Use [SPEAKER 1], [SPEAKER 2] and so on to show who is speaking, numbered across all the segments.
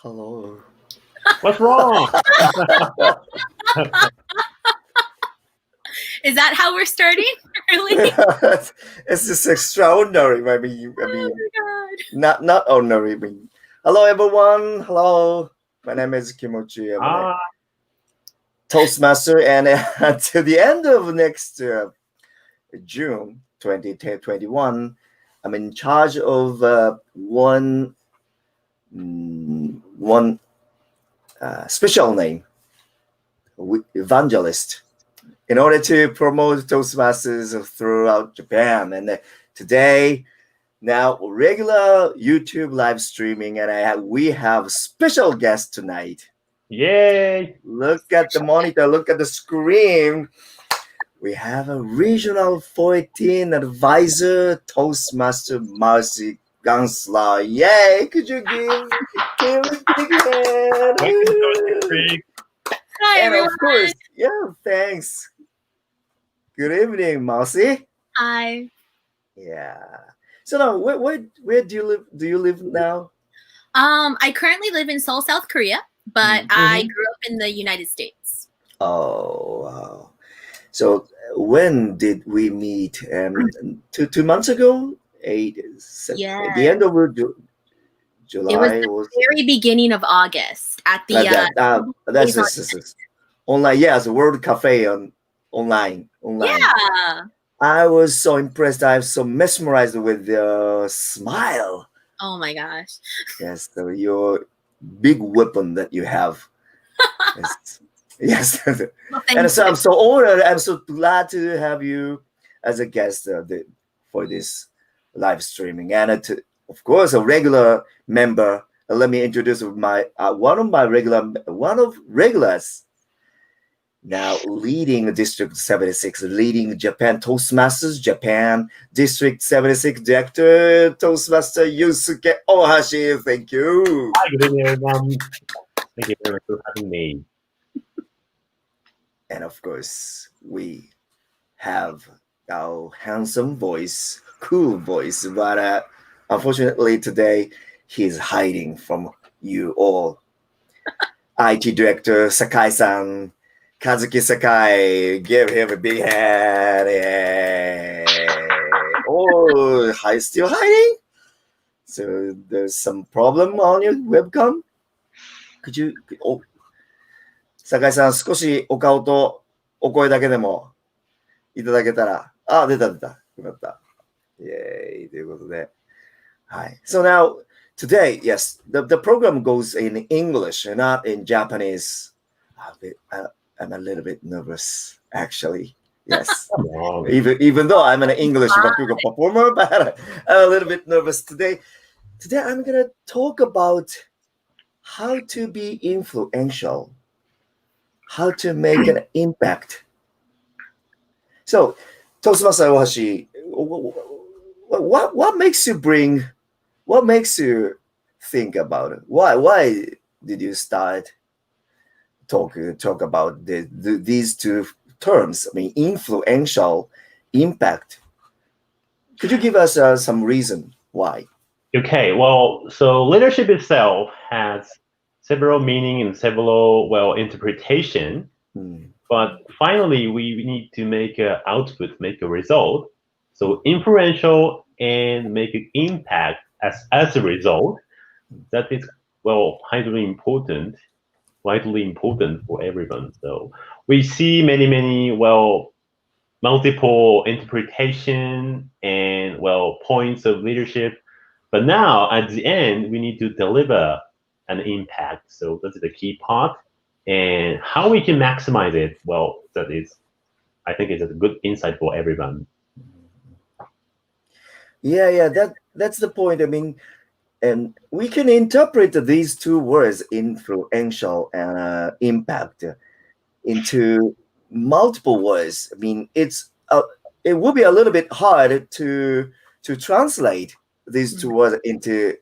[SPEAKER 1] Hello.
[SPEAKER 2] What's wrong?
[SPEAKER 3] Is that how we're starting? Really?
[SPEAKER 1] It's just extraordinary. I mean,
[SPEAKER 3] Oh my God.
[SPEAKER 1] not ordinary. I mean, hello everyone. Hello. My name is Kimochi. I'm a Toastmaster, and until the end of next June 2021, I'm in charge of one special name, Evangelist, in order to promote Toastmasters throughout Japan. And today, now regular YouTube live streaming, and we have a special guest tonight.
[SPEAKER 2] Yay!
[SPEAKER 1] Look at the monitor, look at the screen. We have a regional 14 advisor, Toastmaster Marcie Gansler. Yay! Could you give him a big hand?
[SPEAKER 3] Hi,
[SPEAKER 1] And
[SPEAKER 3] everyone.
[SPEAKER 1] of course, thanks. Good evening, Marcie.
[SPEAKER 3] Hi.
[SPEAKER 1] Yeah. So now, where do you live? Do you live now?
[SPEAKER 3] I currently live in Seoul, South Korea, but I grew up in the United States.
[SPEAKER 1] Oh, wow. So when did we meet? 2 months ago? At the end of July.
[SPEAKER 3] It was the very beginning of August at the
[SPEAKER 1] that's online. Yeah, it's a World Cafe online.
[SPEAKER 3] Yeah.
[SPEAKER 1] I was so impressed. I was so mesmerized with your smile.
[SPEAKER 3] Oh my gosh.
[SPEAKER 1] Yes, so your big weapon that you have. Yes.
[SPEAKER 3] Well,
[SPEAKER 1] And so I'm so honored. I'm so glad to have you as a guest for this live streaming. And of course, a regular member. Let me introduce one of regulars. Now leading District 76, leading Japan Toastmasters Japan District 76 Director Toastmaster Yusuke Ohashi. Thank you.
[SPEAKER 2] Hi, good evening, everyone. Thank you very much for having me.
[SPEAKER 1] And of course, we have our handsome voice, cool voice, but unfortunately today he's hiding from you all. IT Director Sakai-san, Kazuki Sakai, give him a big hand. Yay. Oh, still hiding? So there's some problem on your webcam? Sakai さん、少しお顔とお声だけでもいただけたら。出た。よかった。イェーイということで。はい。So now, today, yes, the program goes in English and not in Japanese. I'm a little bit nervous, actually. Yes. even though I'm an English Bakugo performer, but I'm a little bit nervous today. Today, I'm going to talk about how to be influential. How to make an impact. So, Toastmaster Ohashi, what makes you think about it? Why did you start talk about these two terms? I mean, influential, impact. Could you give us some reason why?
[SPEAKER 2] Okay, well, so leadership itself has several meaning and several interpretation, but finally we need to make an output, make a result. So influential and make an impact as a result. That is widely important for everyone. So we see many multiple interpretation and points of leadership, but now at the end we need to deliver an impact. So that's the key part, and how we can maximize it. Well, I think it's a good insight for everyone.
[SPEAKER 1] Yeah, that's the point. I mean, and we can interpret these two words, influential and impact, into multiple words. I mean, it will be a little bit hard to translate these two words into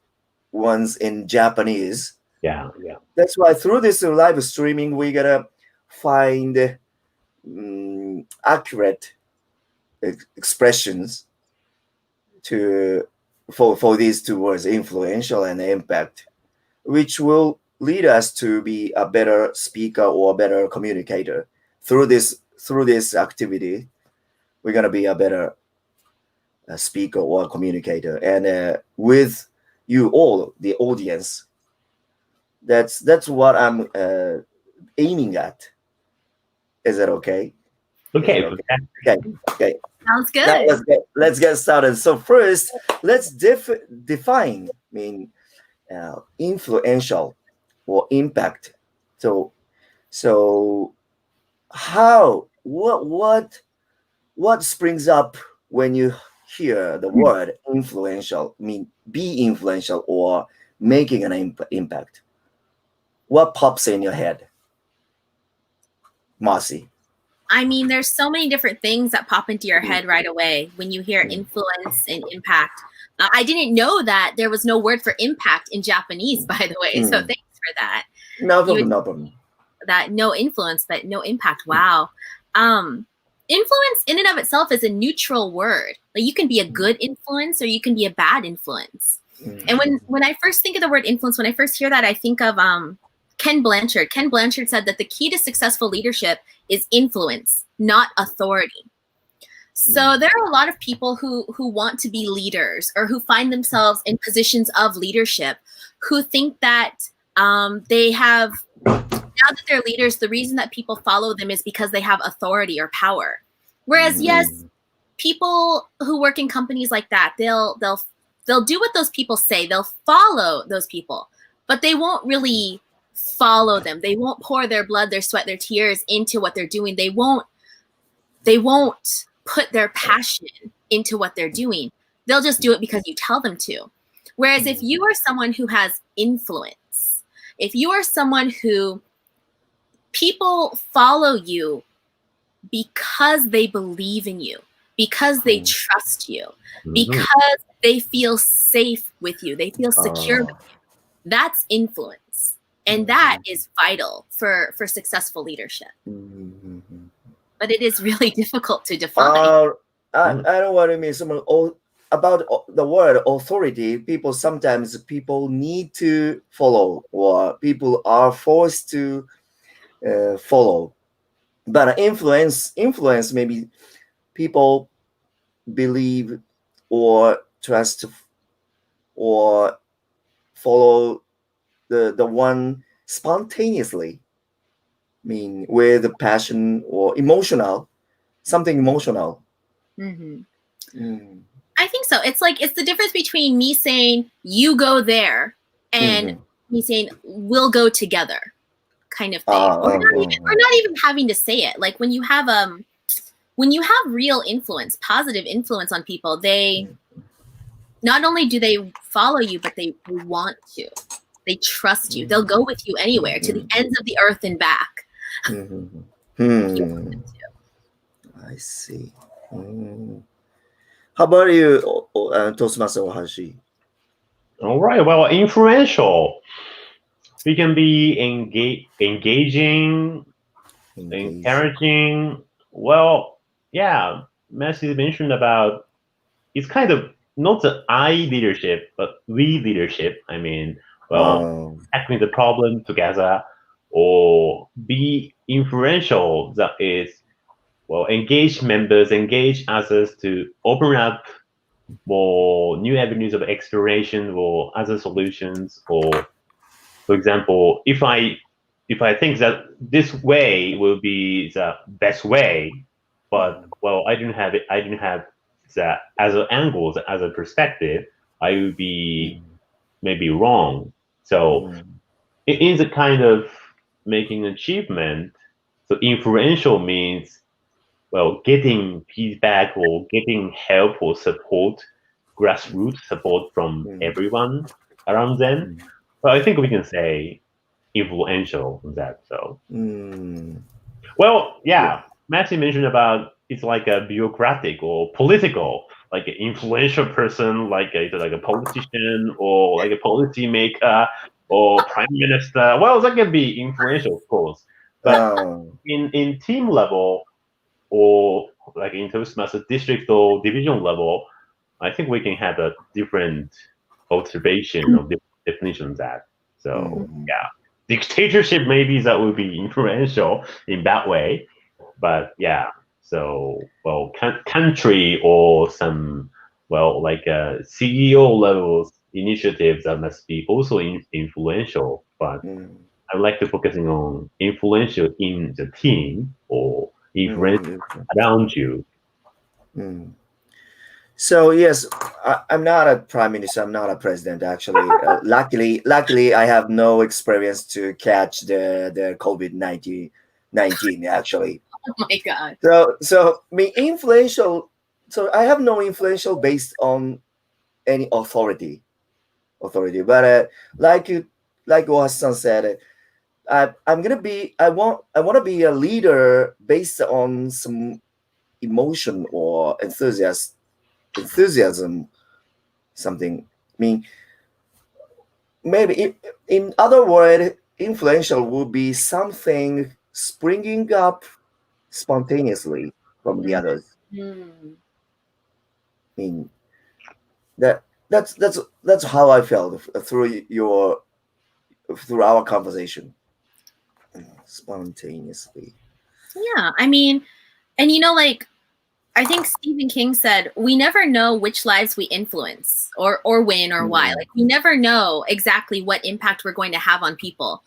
[SPEAKER 1] ones in Japanese.
[SPEAKER 2] Yeah.
[SPEAKER 1] That's why through this live streaming, we gotta find accurate expressions for these two words, influential and impact, which will lead us to be a better speaker or a better communicator. Through this activity, we're gonna be a better speaker or communicator. And with you all, the audience, that's what I'm aiming at. Is that okay?
[SPEAKER 2] Okay.
[SPEAKER 1] Okay.
[SPEAKER 3] Sounds good.
[SPEAKER 1] Now let's get started. So first, let's define. Influential or impact. So what springs up when you hear the word influential? Be influential or making an impact. What pops in your head, Marcie?
[SPEAKER 3] There's so many different things that pop into your head right away when you hear influence and impact. I didn't know that there was no word for impact in Japanese, by the way. So thanks for that.
[SPEAKER 1] No problem.
[SPEAKER 3] That no influence, but no impact. Wow. Influence in and of itself is a neutral word. Like you can be a good influence or you can be a bad influence. And when I first think of the word influence, when I first hear that, I think of Ken Blanchard. Ken Blanchard said that the key to successful leadership is influence, not authority. So there are a lot of people who want to be leaders or who find themselves in positions of leadership who think that they have, now that they're leaders, the reason that people follow them is because they have authority or power. Whereas, yes, people who work in companies like that, they'll do what those people say. They'll follow those people, but they won't really follow them. They won't pour their blood, their sweat, their tears into what they're doing. They won't put their passion into what they're doing. They'll just do it because you tell them to. Whereas if you are someone who has influence, if you are someone who people follow you because they believe in you, because they trust you, because they feel safe with you, they feel secure with you, that's influence. And that is vital for successful leadership. But it is really difficult to define.
[SPEAKER 1] I know what I mean. About the word authority, sometimes people need to follow, or people are forced to follow. But influence, maybe people believe or trust or follow the one spontaneously. With passion or something emotional.
[SPEAKER 3] I think so. It's the difference between me saying you go there and me saying we'll go together, kind of thing. We're not even having to say it. Like when you have real influence, positive influence on people, they not only do they follow you, but they want to. They trust you. They'll go with you anywhere, to the ends of the earth and back.
[SPEAKER 1] I see. How about you, Toastmaster Ohashi?
[SPEAKER 2] All right. Well, influential. We can be engaging, encouraging. Well, yeah. Marcie mentioned about it's kind of not the I leadership, but we leadership. Tackling the problem together. Or be influential, that is, engage members, engage others to open up more new avenues of exploration or other solutions. Or, for example, if I think that this way will be the best way, but I didn't have that as an angle, as a perspective, I would be maybe wrong. So it is a kind of making an achievement. So influential means, getting feedback or getting help or support, grassroots support from everyone around them. But I think we can say influential on that. So, Marcie mentioned about it's like a bureaucratic or political, like an influential person, like a politician or like a policy maker or prime minister. Well, that can be influential, of course. But in team level or like in Toastmasters district or division level, I think we can have a different observation of the definition of that. So dictatorship, maybe that would be influential in that way. But yeah, so well, country or some like CEO levels initiatives that must be also influential. But I like to focusing on influential in the team or influential around you.
[SPEAKER 1] So yes, I'm not a prime minister. I'm not a president. Actually, luckily, I have no experience to catch the COVID-19. Actually.
[SPEAKER 3] Oh my God.
[SPEAKER 1] So me influential. So I have no influential based on any authority. But like Ohashi-san said, I want to be a leader based on some emotion or enthusiasm, something. I mean, maybe in other words, influential would be something springing up spontaneously from the others. I mean, that's how I felt through our conversation. Spontaneously.
[SPEAKER 3] Yeah, I mean, and like I think Stephen King said, we never know which lives we influence or when or why. Like we never know exactly what impact we're going to have on people,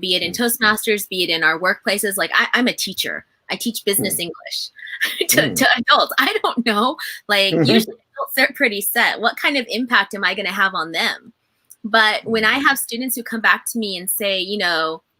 [SPEAKER 3] be it in Toastmasters, be it in our workplaces. Like I'm a teacher. I teach business English to adults. I don't know. Like usually adults are pretty set. What kind of impact am I going to have on them? But when I have students who come back to me and say,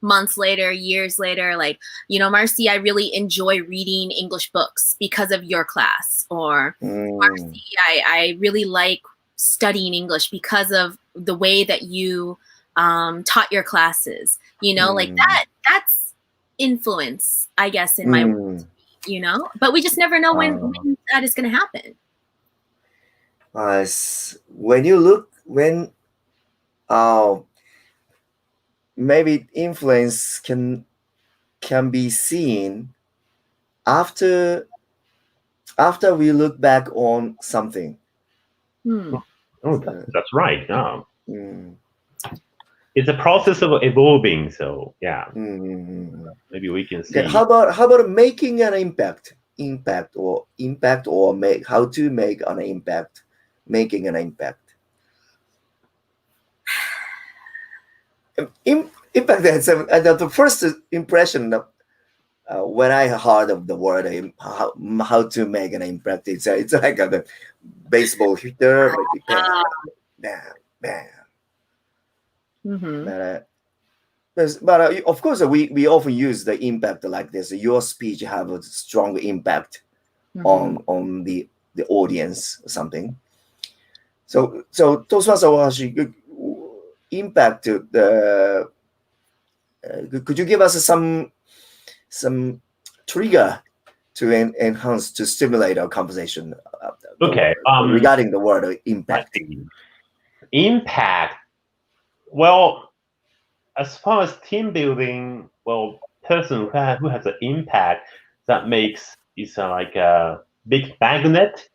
[SPEAKER 3] months later, years later, like, Marcie, I really enjoy reading English books because of your class. Or Marcie, I really like studying English because of the way that you taught your classes. Like that's influence, I guess, in my world, but we just never know when that is going to happen.
[SPEAKER 1] Maybe influence can be seen after we look back on something.
[SPEAKER 2] Oh, that's right. Yeah. It's a process of evolving. So yeah, maybe we can see.
[SPEAKER 1] Okay, how about making an impact or how to make an impact, making an impact. Impact. The first impression when I heard of the word how to make an impact, it's like a baseball hitter, bam, bam. But of course, we often use the impact like this. Your speech have a strong impact on the audience or something. So Toastmaster Ohashi, impact. Could you give us some trigger to enhance, to stimulate our conversation?
[SPEAKER 2] Okay.
[SPEAKER 1] Regarding the word impact.
[SPEAKER 2] Impact. Well, as far as team building, person who has an impact that makes is like a big magnet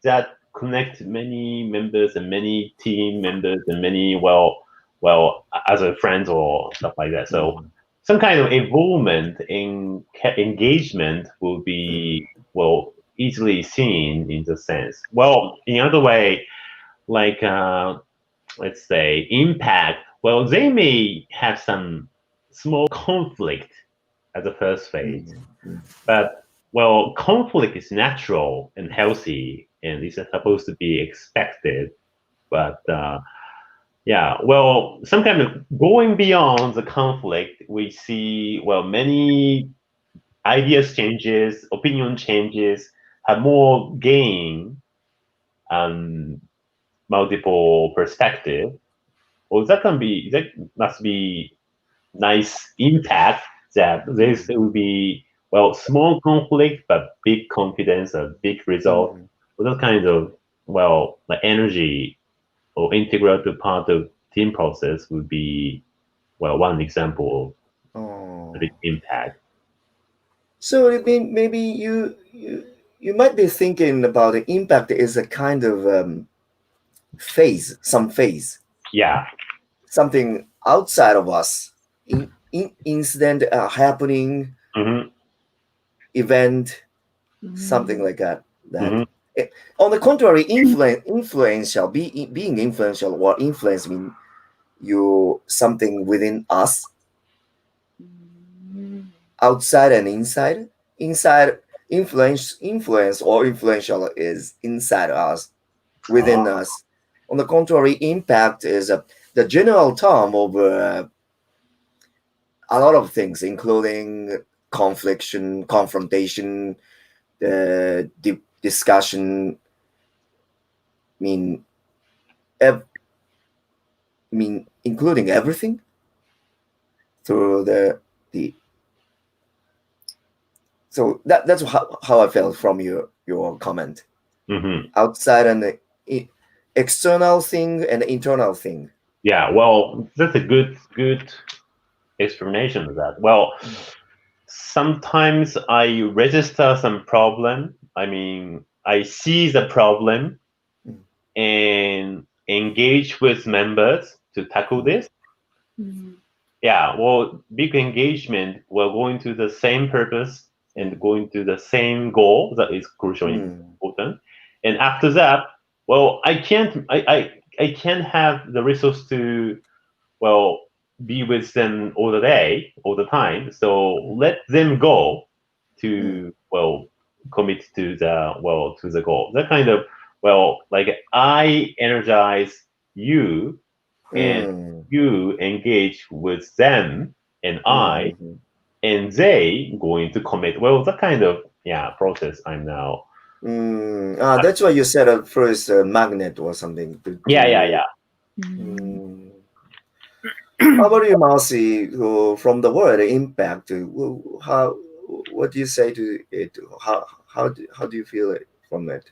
[SPEAKER 2] that connects many members and many team members and many other friends or stuff like that. So some kind of involvement in engagement will be easily seen in the sense. In other way, like let's say impact. They may have some small conflict at the first phase, but conflict is natural and healthy, and it's supposed to be expected. But some kind of going beyond the conflict, we see many ideas changes, opinion changes, have more gain, multiple perspective. That must be nice impact. That this will be small conflict but big confidence, a big result. That kind of energy or integral to part of team process would be one example of the impact.
[SPEAKER 1] So maybe you might be thinking about the impact is a kind of phase. Yeah. Something outside of us, incident happening, event, something like that. On the contrary, influential, being influential or influence mean you something within us, outside and inside. Inside, influence or influential is inside us, within us. On the contrary, impact is the general term of a lot of things, including confrontation, discussion, including everything through the so that's how I felt from your comment. Outside and the external thing and the internal thing.
[SPEAKER 2] Yeah, well, that's a good explanation of that. Well, sometimes I register some problem. I mean, I see the problem and engage with members to tackle this. Yeah, well, big engagement, we're going to the same purpose and going to the same goal that is crucially important. And after that, well, I can't have the resource to, well, be with them all the day, all the time. So let them go to, well, commit to the goal. That kind of, well, like I energize you and you engage with them and I, and they going to commit. Well, that kind of process I'm now.
[SPEAKER 1] That's why you said at first magnet or something.
[SPEAKER 2] Yeah.
[SPEAKER 1] How about you, Marcie? From the word impact, what do you say to it? How do you feel it from it?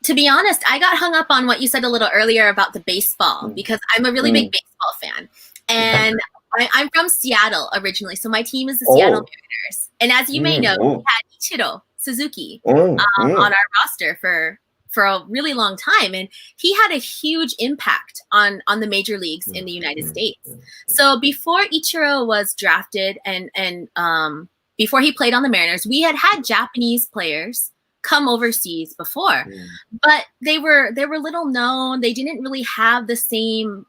[SPEAKER 3] To be honest, I got hung up on what you said a little earlier about the baseball because I'm a really big baseball fan. And I'm from Seattle originally, so my team is the Seattle Mariners. And as you may know, we had Ichiro Suzuki on our roster for a really long time, and he had a huge impact on the major leagues in the United States. So before Ichiro was drafted and before he played on the Mariners, we had Japanese players come overseas before, but they were little known. They didn't really have the same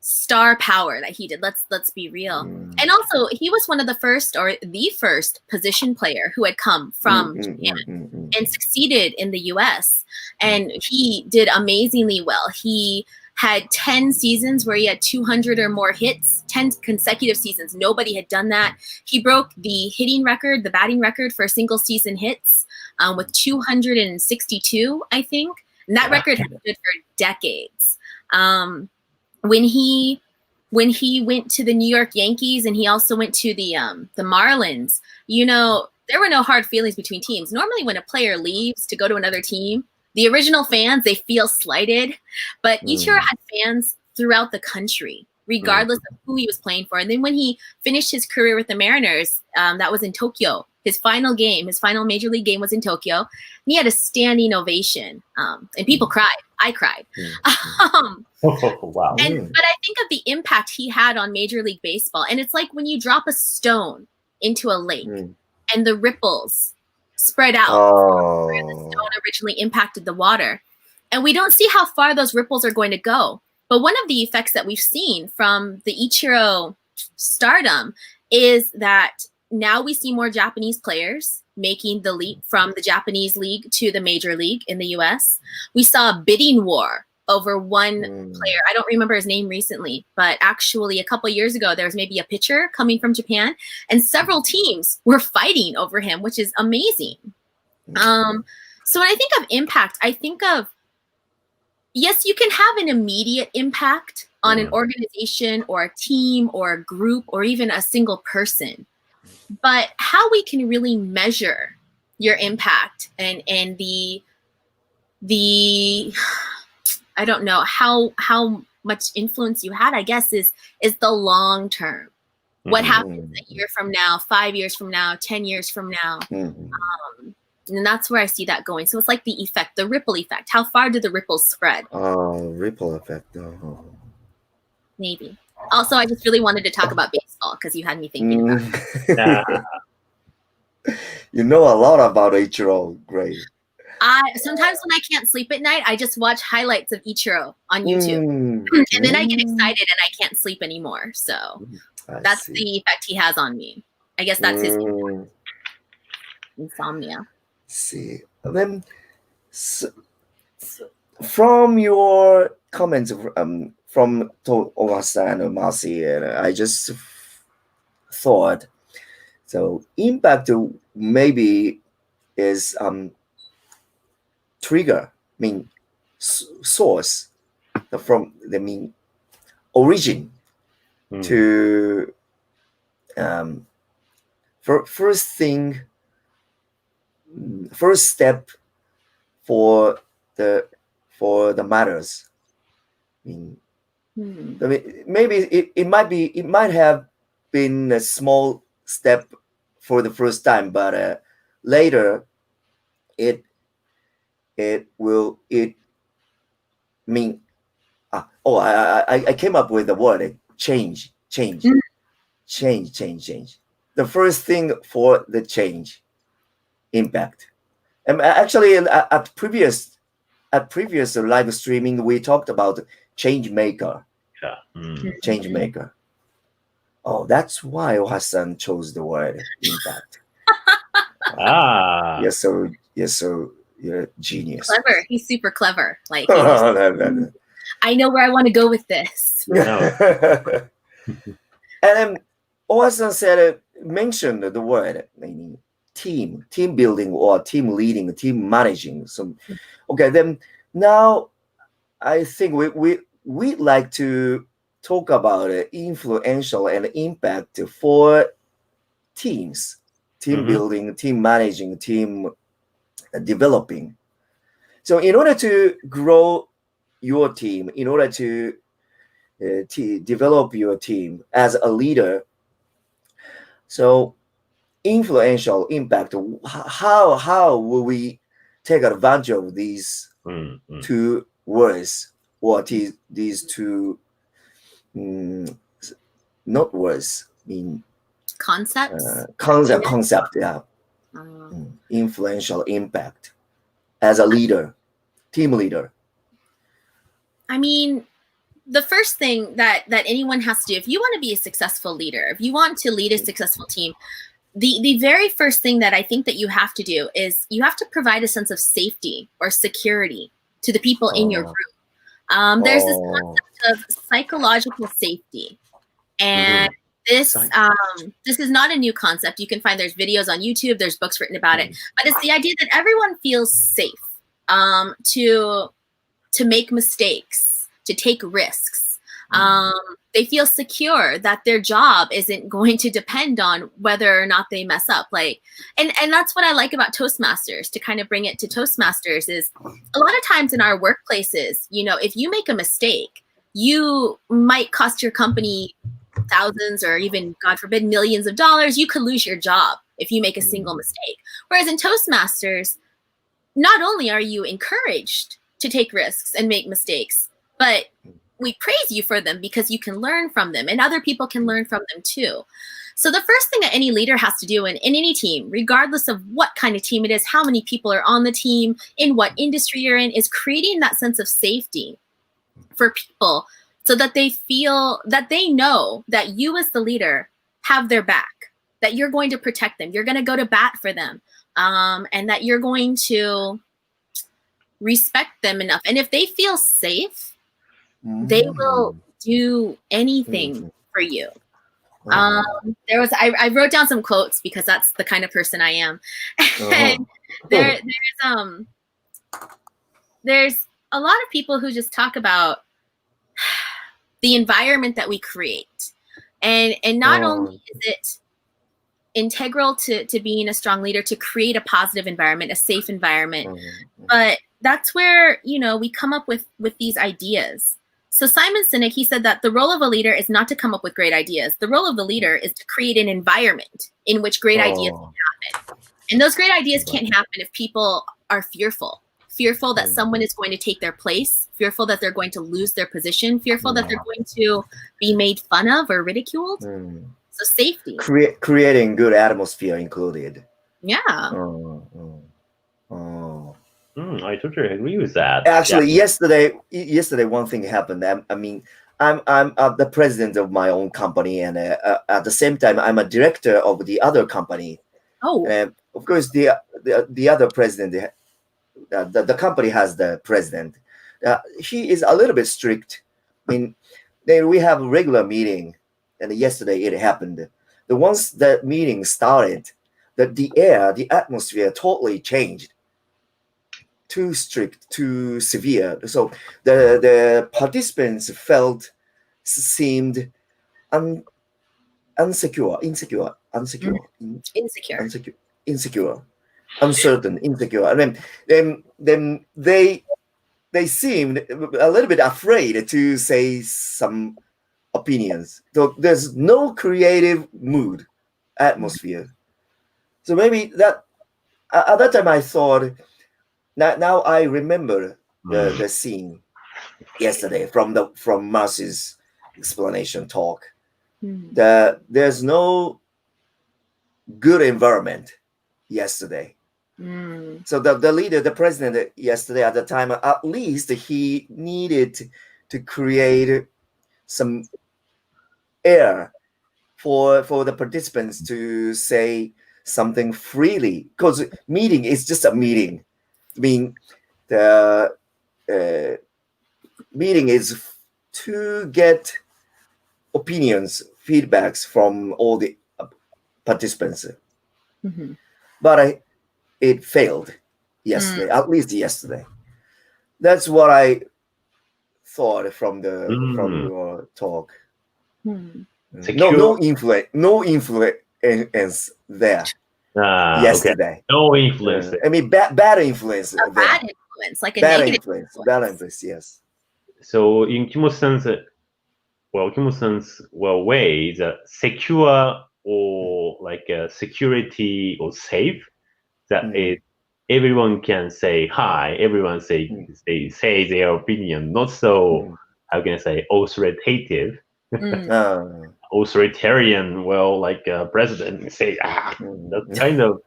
[SPEAKER 3] star power that he did. Let's be real. And also, he was one of the first or the first position player who had come from Japan and succeeded in the US. And he did amazingly well. He had 10 seasons where he had 200 or more hits, 10 consecutive seasons. Nobody had done that. He broke the hitting record, the batting record for single season hits with 262, I think. And that record had stood for decades. When he went to the New York Yankees and he also went to the Marlins, you know, there were no hard feelings between teams. Normally when a player leaves to go to another team, the original fans, they feel slighted, but Ichiro had fans throughout the country, regardless of who he was playing for. And then when he finished his career with the Mariners, that was in Tokyo. His final major league game was in Tokyo. And he had a standing ovation, and people cried. I cried.
[SPEAKER 2] Wow.
[SPEAKER 3] But I think of the impact he had on Major League Baseball. And it's like when you drop a stone into a lake and the ripples spread out where the stone originally impacted the water. And we don't see how far those ripples are going to go. But one of the effects that we've seen from the Ichiro stardom is that now we see more Japanese players making the leap from the Japanese league to the major league in the US. We saw a bidding war over one player. I don't remember his name recently, but actually a couple of years ago, there was maybe a pitcher coming from Japan and several teams were fighting over him, which is amazing. So when I think of impact, I think of, yes, you can have an immediate impact on an organization or a team or a group or even a single person. But how we can really measure your impact and the I don't know how much influence you had, I guess, is the long term. What happens a year from now, 5 years from now, 10 years from now? And that's where I see that going. So it's like the effect, the ripple effect. How far do the ripples spread?
[SPEAKER 1] Ripple effect.
[SPEAKER 3] Maybe. Also, I just really wanted to talk about baseball because you had me thinking about it.
[SPEAKER 1] You know a lot about Ichiro. Great.
[SPEAKER 3] Sometimes when I can't sleep at night, I just watch highlights of Ichiro on YouTube. And then I get excited and I can't sleep anymore. So that's the effect he has on me. I guess that's his insomnia.
[SPEAKER 1] See. Then from your comments from Ohashi and Marcie, and I just thought, so impact maybe is trigger, source from the origin to first step for the matters. Maybe it might have been a small step for the first time, but later I came up with the word change. The first thing for the change, impact. And actually at previous live streaming, we talked about change maker. Change maker. Oh, that's why Ohashi-san chose the word impact. Yes, so you're a genius.
[SPEAKER 3] Clever. He's super clever. Like, I know where I want to go with this.
[SPEAKER 1] And then Ohashi-san mentioned the word meaning team building or team leading, team managing. So, okay, then now I think we'd like to talk about influential and impact for teams, team building, team managing, team developing. So in order to grow your team, in order to develop your team as a leader, so influential impact, how will we take advantage of these two words or these two not words,
[SPEAKER 3] concepts?
[SPEAKER 1] Concept, yeah. Influential impact as a leader, team leader.
[SPEAKER 3] I mean, the first thing that anyone has to do, if you want to be a successful leader, if you want to lead a successful team, the very first thing that I think that you have to do is you have to provide a sense of safety or security to the people in your group. There's this concept of psychological safety, and this is not a new concept. You can find there's videos on YouTube, there's books written about it, but it's the idea that everyone feels safe to make mistakes, to take risks. They feel secure that their job isn't going to depend on whether or not they mess up. And that's what I like about Toastmasters, to kind of bring it to Toastmasters, is a lot of times in our workplaces, if you make a mistake, you might cost your company thousands or even, God forbid, millions of dollars. You could lose your job if you make a single mistake. Whereas in Toastmasters, not only are you encouraged to take risks and make mistakes, but we praise you for them because you can learn from them and other people can learn from them too. So the first thing that any leader has to do in any team, regardless of what kind of team it is, how many people are on the team, in what industry you're in, is creating that sense of safety for people so that they feel that they know that you as the leader have their back, that you're going to protect them, you're going to go to bat for them, and that you're going to respect them enough. And if they feel safe, they will do anything for you. I wrote down some quotes because that's the kind of person I am. And there's a lot of people who just talk about the environment that we create. And not only is it integral to being a strong leader to create a positive environment, a safe environment, but that's where, we come up with these ideas. So Simon Sinek, he said that the role of a leader is not to come up with great ideas. The role of the leader is to create an environment in which great ideas can happen. And those great ideas can't happen if people are fearful fearful that someone is going to take their place, fearful that they're going to lose their position, fearful that they're going to be made fun of or ridiculed. So safety.
[SPEAKER 1] Creating good atmosphere included.
[SPEAKER 3] Yeah.
[SPEAKER 2] I totally agree with that.
[SPEAKER 1] Actually, yesterday one thing happened. I mean, I'm the president of my own company, and at the same time, I'm a director of the other company.
[SPEAKER 3] Oh.
[SPEAKER 1] And of course, the other president, the company has the president. He is a little bit strict. I mean, then we have a regular meeting, and yesterday it happened. Once the meeting started, the atmosphere totally changed. Too strict, too severe. So the participants seemed insecure, uncertain, insecure. And then they seemed a little bit afraid to say some opinions. So there's no creative mood, atmosphere. So maybe that at that time I thought. Now I remember the scene yesterday from Marcie's explanation talk. There's no good environment yesterday. So the leader, the president yesterday at the time, at least he needed to create some air for the participants to say something freely, because meeting is just a meeting. I mean, the meeting is to get opinions, feedbacks from all the participants. But it failed yesterday, at least yesterday. That's what I thought from your talk. No influence there. Yesterday.
[SPEAKER 2] Okay. No influence.
[SPEAKER 1] I mean, bad influence.
[SPEAKER 3] Bad influence, like a
[SPEAKER 1] bad
[SPEAKER 3] negative
[SPEAKER 1] influence. Bad influence, yes.
[SPEAKER 2] So in Kimochi-san's way, the secure or like security or safe, that is, everyone can say hi, everyone say their opinion, not so, how can I say, authoritative. Authoritarian, like president say, that kind of,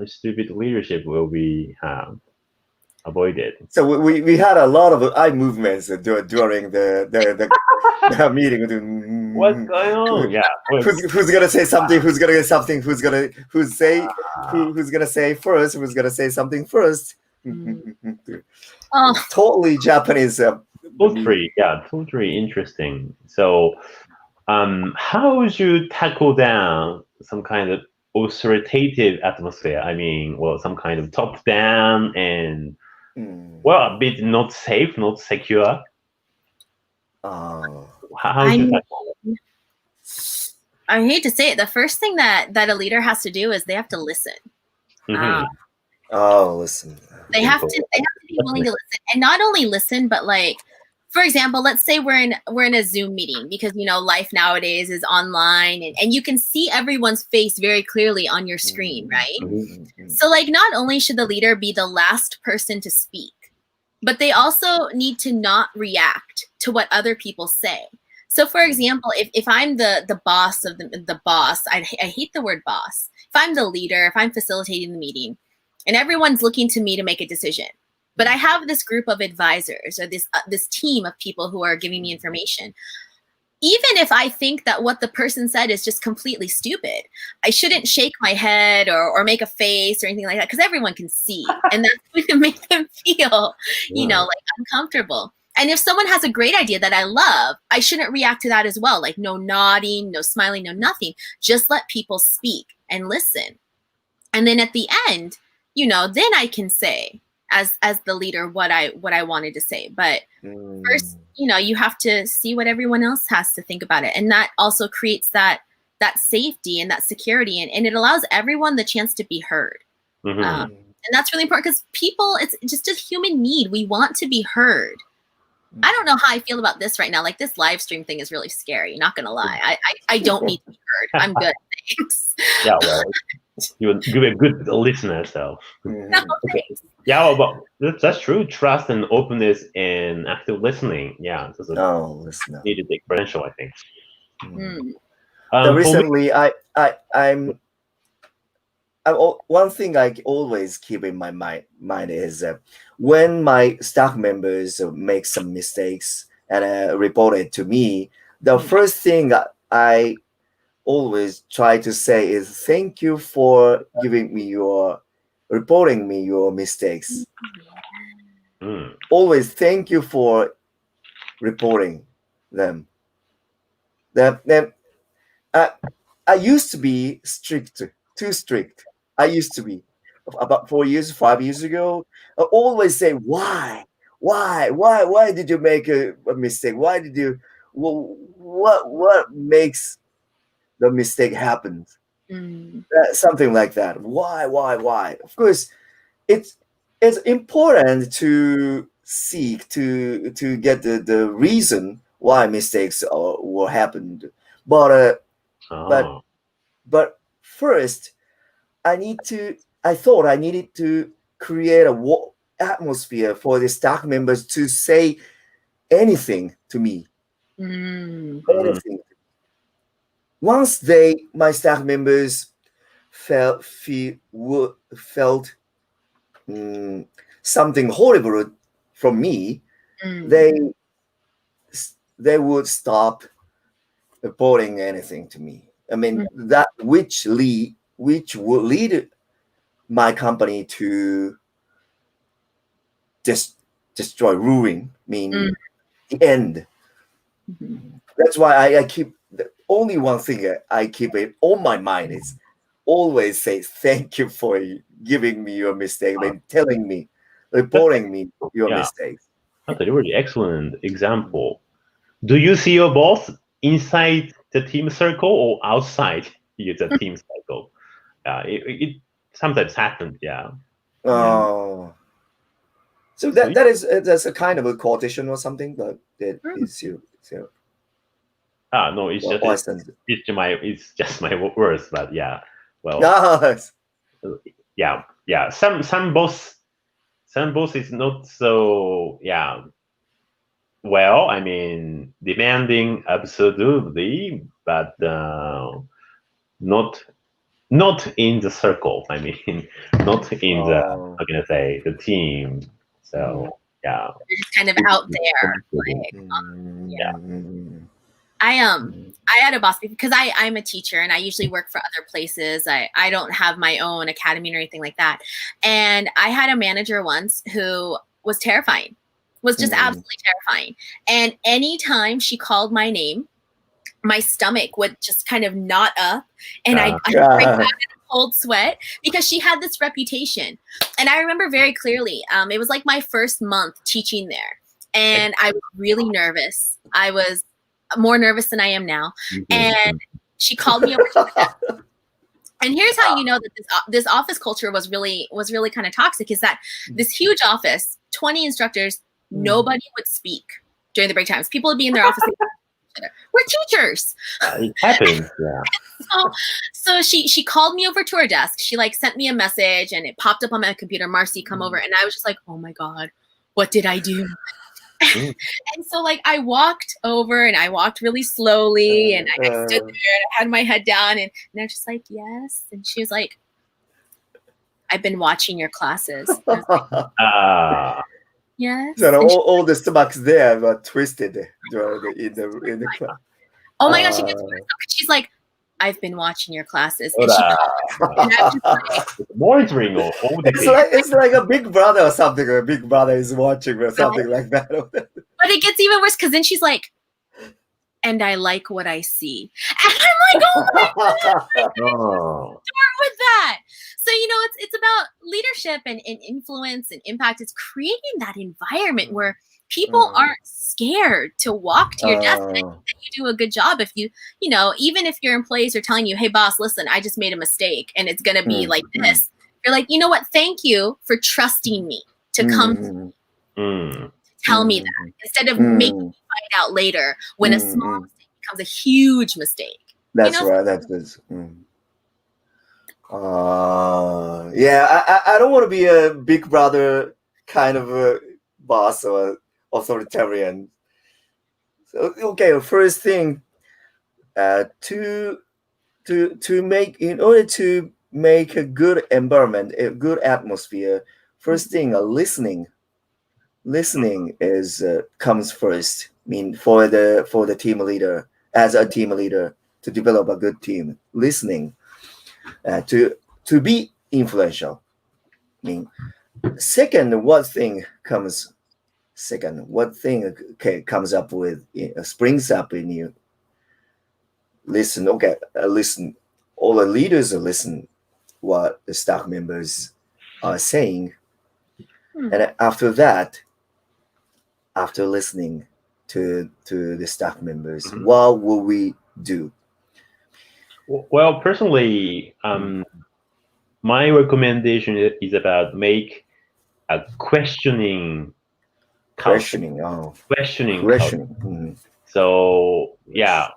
[SPEAKER 2] stupid leadership will be avoided.
[SPEAKER 1] So we had a lot of eye movements during the meeting.
[SPEAKER 2] What's going on? Yeah.
[SPEAKER 1] Who's gonna say something? Who's gonna get something? Who's gonna say first? Who's gonna say something first? Totally Japanese.
[SPEAKER 2] Totally interesting. So, how would you tackle down some kind of authoritative atmosphere? I mean, some kind of top down and a bit not safe, not secure. How would you tackle it?
[SPEAKER 3] I hate to say it. The first thing that a leader has to do is they have to listen.
[SPEAKER 1] Listen.
[SPEAKER 3] They have to be willing to listen, and not only listen, but like, for example, let's say we're in a Zoom meeting, because life nowadays is online, and you can see everyone's face very clearly on your screen, right? So like, not only should the leader be the last person to speak, but they also need to not react to what other people say. So for example, if I'm the boss of the boss, I hate the word boss. If I'm the leader, if I'm facilitating the meeting, and everyone's looking to me to make a decision, but I have this group of advisors, or this team of people who are giving me information. Even if I think that what the person said is just completely stupid, I shouldn't shake my head or make a face or anything like that, because everyone can see, and that's going to make them feel, like uncomfortable. And if someone has a great idea that I love, I shouldn't react to that as well. Like no nodding, no smiling, no nothing. Just let people speak and listen. And then at the end, then I can say, as the leader, what I wanted to say. But first, you have to see what everyone else has to think about it. And that also creates that safety and that security, and it allows everyone the chance to be heard. And that's really important, because people, it's just a human need. We want to be heard. I don't know how I feel about this right now. Like, this live stream thing is really scary, not gonna lie. I don't need to be heard. I'm good. Thanks.
[SPEAKER 2] Yeah, well, You're a good listener, so.
[SPEAKER 3] No, thanks.
[SPEAKER 2] Yeah, but that's true. Trust and openness and active listening. Yeah, that's a
[SPEAKER 1] listener.
[SPEAKER 2] needed exponential, I think.
[SPEAKER 1] Recently, one thing I always keep in my mind is when my staff members make some mistakes and report it to me, the first thing I always try to say is thank you for reporting me your mistakes. Always thank you for reporting them. I used to be too strict. I used to be about 5 years ago. I always say, why did you make a mistake? Why did you, what makes the mistake happen? Something like that. Why? Of course, it's important to seek to get the reason why mistakes will happen. But first, I thought I needed to create a atmosphere for the staff members to say anything to me. Anything. Once my staff members felt something horrible from me, they would stop reporting anything to me. I mean, that which would lead my company to destroy, ruin, the end. That's why I keep the only one thing I keep it on my mind is always say thank you for giving me your mistake, telling me, reporting me your mistakes.
[SPEAKER 2] That's a really excellent example. Do you see your boss inside the team circle or outside the team circle? It sometimes happens. Yeah.
[SPEAKER 1] Oh. So that's a kind of a quotation or something, but it is you. So.
[SPEAKER 2] No, it's just my words, but yeah. Well.
[SPEAKER 1] Yes.
[SPEAKER 2] Yeah. Some boss is not so well, I mean, demanding absolutely, but not in the circle. I mean, not in the, how can I say, the team. So yeah,
[SPEAKER 3] they're just kind of out there. I had a boss because I'm a teacher and I usually work for other places. I don't have my own academy or anything like that. And I had a manager once who was terrifying. Was just absolutely terrifying. And anytime she called my name, my stomach would just kind of knot up and I'd break out in a cold sweat because she had this reputation. And I remember very clearly, it was like my first month teaching there. And I was really nervous. I was more nervous than I am now. And she called me over to the desk. And here's how you know that this office culture was really kind of toxic is that this huge office, 20 instructors, nobody would speak during the break times. People would be in their office. We're teachers.
[SPEAKER 2] It happens, yeah.
[SPEAKER 3] So she called me over to her desk. She sent me a message and it popped up on my computer, Marcie, come over. And I was just like, oh my God, what did I do? And so I walked over and I walked really slowly and I stood there and I had my head down and I was just like, yes. And she was like, I've been watching your classes. Yes.
[SPEAKER 1] So all the stomachs there were twisted in the class.
[SPEAKER 3] Oh my gosh, she gets worse. She's like, I've been watching your classes. And she called me, and I'm just like,
[SPEAKER 2] monitoring all the
[SPEAKER 1] it's like a big brother or something. A big brother is watching or something like that. But
[SPEAKER 3] it gets even worse because then she's like, and I like what I see. And I'm like, oh my God, start with that. So, it's about leadership and influence and impact. It's creating that environment where people aren't scared to walk to your desk. And I think that you do a good job if even if your employees are telling you, hey, boss, listen, I just made a mistake and it's going to be like this. You're like, you know what? Thank you for trusting me to come tell me that instead of making me find out later when a small mistake becomes a huge mistake.
[SPEAKER 1] That's right. That is. Yeah, I don't want to be a big brother kind of a boss or authoritarian. So, okay, first thing, in order to make a good environment, a good atmosphere, first thing, listening. Listening is comes first. I mean, for the team leader, as a team leader, to develop a good team, listening to be influential. I mean, second, what thing comes up with springs up in you? Listen. Okay, listen. All the leaders listen what the staff members are saying, and after that, after listening to the staff members, what will we do?
[SPEAKER 2] Well, personally, my recommendation is about make a questioning culture. Questioning. So yeah,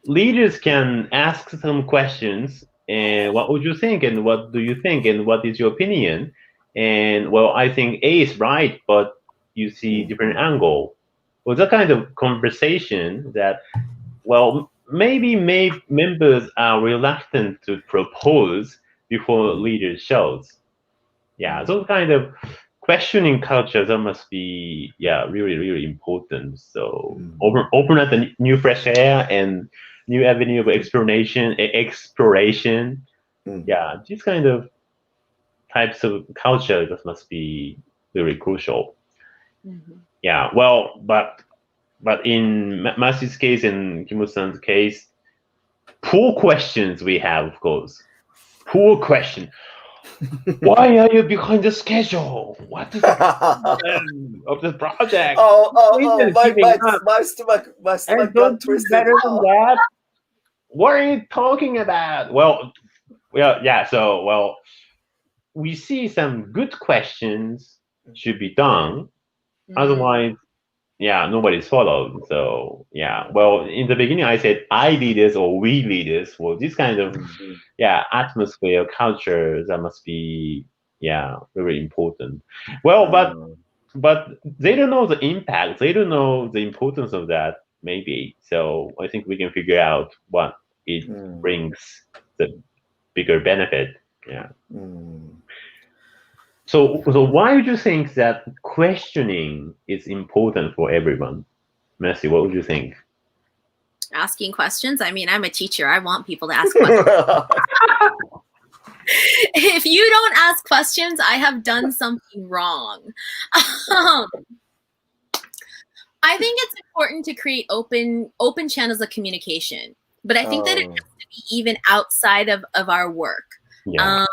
[SPEAKER 2] leaders can ask some questions, and what would you think, and what do you think, and what is your opinion? And well, I think A is right, but you see different angle. Well, that kind of conversation that, well, maybe members are reluctant to propose before leaders shows. Yeah, those kind of questioning culture, that must be really, really important. So open up the new fresh air and new avenue of exploration. Yeah, these kind of types of culture that must be very crucial. Yeah, well, but in Marcie's case and Kimochi-san's case, poor questions we have, of course. Poor question. Why are you behind the schedule? What is the problem of the project?
[SPEAKER 1] My stomach got twisted.
[SPEAKER 2] Better than that. What are you talking about? Well, yeah. So, well, we see some good questions should be done. Otherwise, nobody's followed. So, well, in the beginning, I said I leaders or we leaders. Well, this kind of atmosphere, culture, that must be very important. Well, but they don't know the impact. They don't know the importance of that. Maybe. So I think we can figure out what it brings the bigger benefit. Yeah. So why would you think that questioning is important for everyone? Marcie, what would you think?
[SPEAKER 3] Asking questions. I mean, I'm a teacher. I want people to ask questions. If you don't ask questions, I have done something wrong. I think it's important to create open channels of communication, but I think that it has to be even outside of our work.
[SPEAKER 2] Yeah.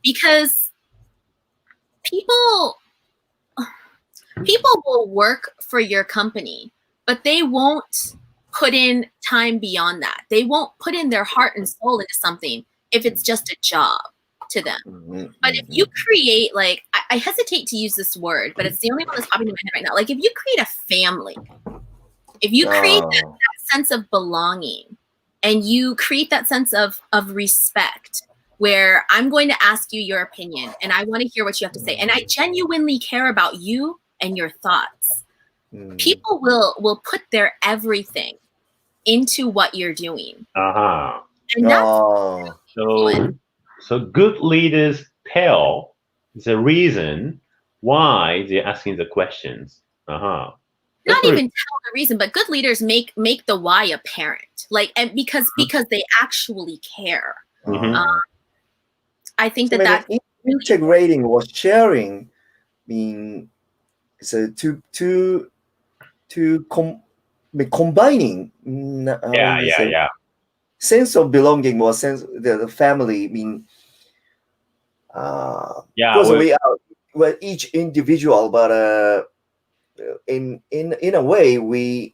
[SPEAKER 3] Because people will work for your company, but they won't put in time beyond that. They won't put in their heart and soul into something if it's just a job to them. But if you create, like, I hesitate to use this word, but it's the only one that's popping in my head right now. Like, if you create a family, if you create that sense of belonging, and you create that sense of respect, where I'm going to ask you your opinion, and I want to hear what you have to say, and I genuinely care about you and your thoughts, people will put their everything into what you're doing. And that's
[SPEAKER 2] so good leaders tell the reason why they're asking the questions.
[SPEAKER 3] Not even tell the reason, but good leaders make the why apparent, like, and because they actually care. I think that
[SPEAKER 1] integrating or sharing mean so combining sense of belonging or sense the family. I mean, we're each individual, but in a way we're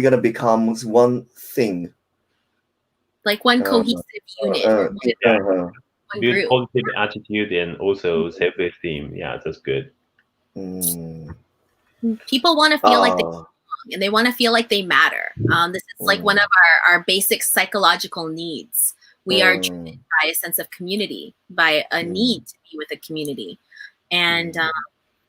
[SPEAKER 1] gonna become one thing,
[SPEAKER 3] like one cohesive unit.
[SPEAKER 2] Build positive attitude and also self-esteem. Yeah, that's good.
[SPEAKER 3] People want to feel like they belong, and they want to feel like they matter. This is like one of our basic psychological needs. We are driven by a sense of community, by a need to be with a community. And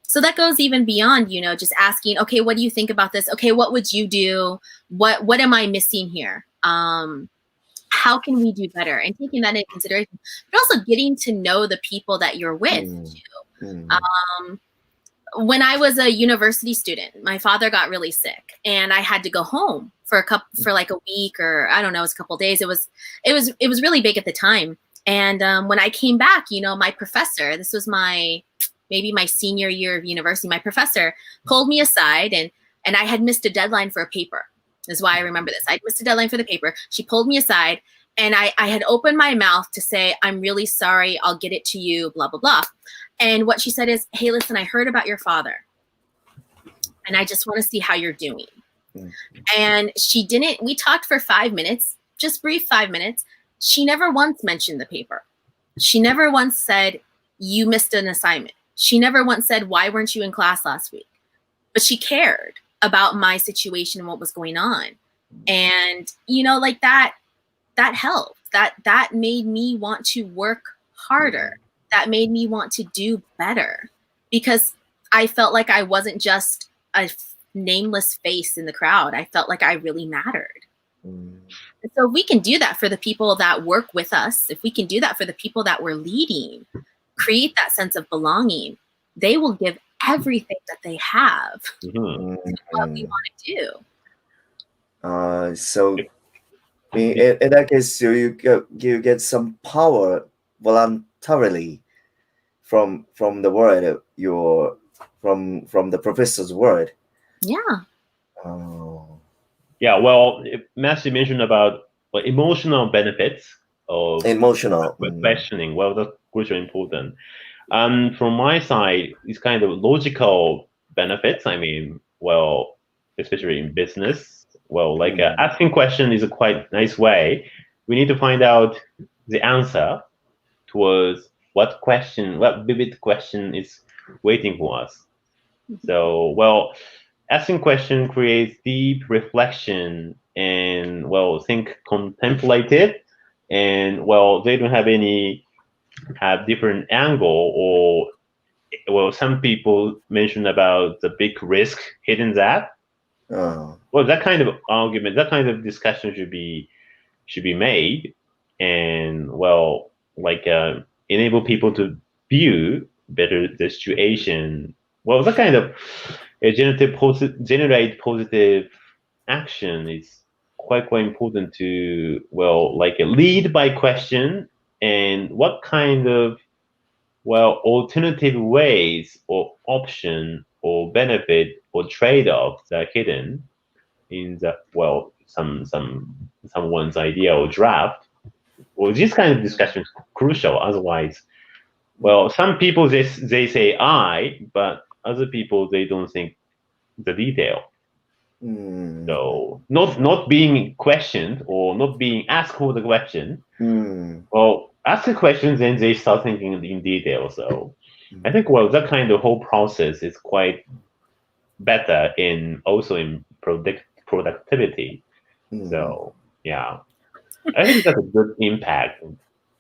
[SPEAKER 3] so that goes even beyond, just asking, okay, what do you think about this? Okay, what would you do? What am I missing here? How can we do better? And taking that into consideration, but also getting to know the people that you're with too. When I was a university student, my father got really sick and I had to go home for like a week, or I don't know, it was a couple of days. It was really big at the time. And when I came back, my professor, this was maybe my senior year of university, my professor pulled me aside and I had missed a deadline for a paper. That's why I remember this. I missed a deadline for the paper. She pulled me aside and I had opened my mouth to say, I'm really sorry. I'll get it to you, blah, blah, blah. And what she said is, hey, listen, I heard about your father and I just want to see how you're doing. And we talked for 5 minutes, just brief 5 minutes. She never once mentioned the paper. She never once said, you missed an assignment. She never once said, why weren't you in class last week? But she cared about my situation and what was going on. And, like that helped. That made me want to work harder. That made me want to do better because I felt like I wasn't just a nameless face in the crowd. I felt like I really mattered. So if we can do that for the people that work with us, if we can do that for the people that we're leading, create that sense of belonging, they will give everything that they have to what we want to do.
[SPEAKER 1] So in that case, you get some power voluntarily from the word from the professor's word.
[SPEAKER 3] Yeah.
[SPEAKER 2] Yeah. Well, Marcie mentioned about emotional benefits of questioning. Well, that's crucially important. From my side, it's kind of logical benefits. I mean, well, especially in business, like asking question is a quite nice way. We need to find out the answer towards what vivid question is waiting for us. So, asking question creates deep reflection and, think contemplative, and, they don't have different angle, or some people mention about the big risk hidden that. That kind of argument, that kind of discussion should be made, and enable people to view better the situation. That kind of generate positive action is quite important to lead by question, and what kind of alternative ways or option or benefit or trade-offs are hidden in the someone's idea or draft. This kind of discussion is crucial. Otherwise, some people they say I, but other people they don't think the detail. So not being questioned or not being asked for the question. Ask the questions, then they start thinking in detail. So I think that kind of whole process is quite better in productivity. So yeah, I think that's a good impact.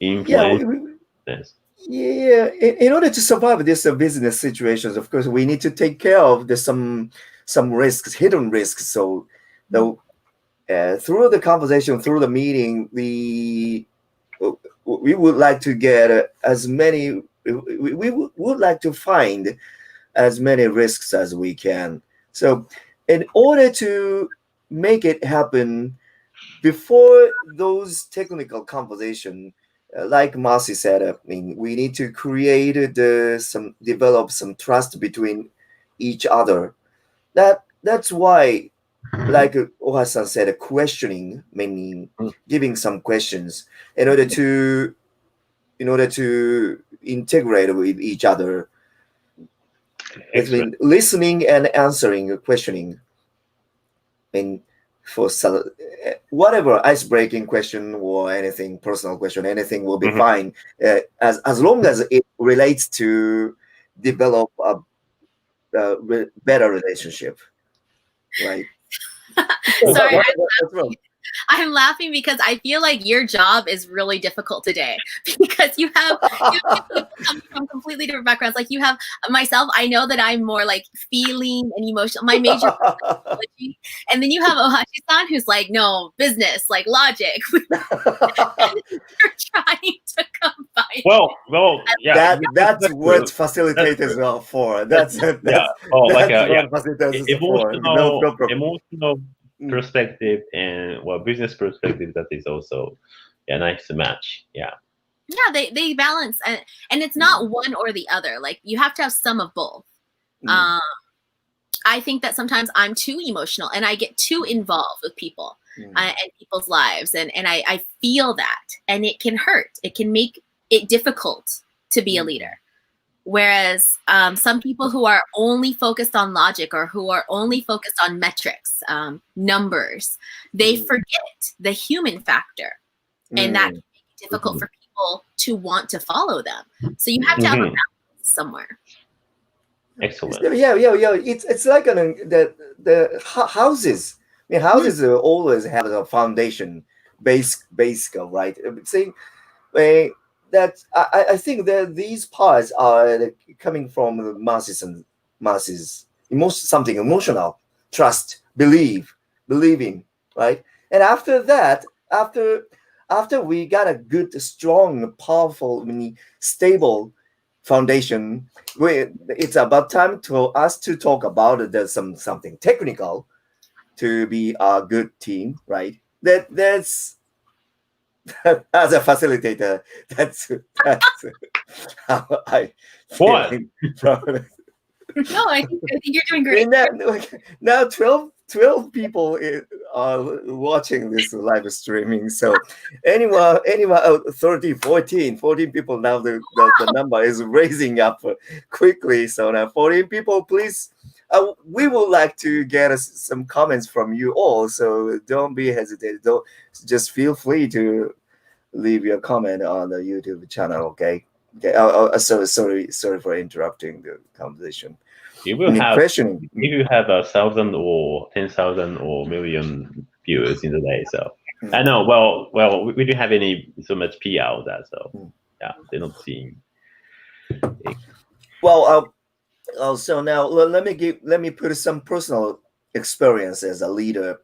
[SPEAKER 2] Influence.
[SPEAKER 1] Yeah, in order to survive this business situations, of course, we need to take care of some risks, hidden risks. So, through the conversation, through the meeting, we would like to get as many. We would like to find as many risks as we can. So, in order to make it happen, before those technical conversation. Like Marcie said, we need to create develop some trust between each other. That's why, like Ohashi-san said, questioning, meaning giving some questions in order to integrate with each other. Between listening and answering, questioning. For whatever ice-breaking question or anything, personal question, anything will be fine, as long as it relates to develop a better relationship, right?
[SPEAKER 3] Sorry, I'm laughing because I feel like your job is really difficult today because you have people coming from completely different backgrounds. Like you have myself, I know that I'm more like feeling and emotional. My major is psychology. And then you have Ohashi-san who's like, no, business, like logic. You're trying to combine.
[SPEAKER 2] Well, yeah.
[SPEAKER 1] That's what facilitators are for. That's
[SPEAKER 2] like
[SPEAKER 1] what facilitators are for. No problem.
[SPEAKER 2] Emotional perspective and business perspective, that is also nice to match. Yeah,
[SPEAKER 3] they balance, and it's not one or the other. Like you have to have some of both. I think that sometimes I'm too emotional and I get too involved with people and people's lives, and I feel that, and it can hurt. It can make it difficult to be a leader. Whereas some people who are only focused on logic or who are only focused on metrics, numbers, they forget the human factor. And that can make it difficult for people to want to follow them. So you have to have a balance somewhere.
[SPEAKER 2] Excellent.
[SPEAKER 1] Yeah. It's like the houses. I mean, houses always have a foundation, base, right? Saying, that I think that these parts are coming from the Marcie's something emotional, trust, believing, right? And after that, after we got a good, strong, powerful, stable foundation, it's about time for us to talk about something technical to be a good team, right? That's as a facilitator, that's how I
[SPEAKER 2] what?
[SPEAKER 3] No, I think you're doing great.
[SPEAKER 1] Now 12 people are watching this live streaming. So anyone 30, 14 people now, the number is raising up quickly. So now 14 people, please. We would like to get some comments from you all, so don't be hesitant. Just feel free to leave your comment on the YouTube channel. Okay. Sorry for interrupting the conversation.
[SPEAKER 2] If you have 1,000 or 10,000 or million viewers in the day, so I know. Well, we don't have so much PR on that, so they're not seeing.
[SPEAKER 1] Well, so now let me put some personal experience as a leader.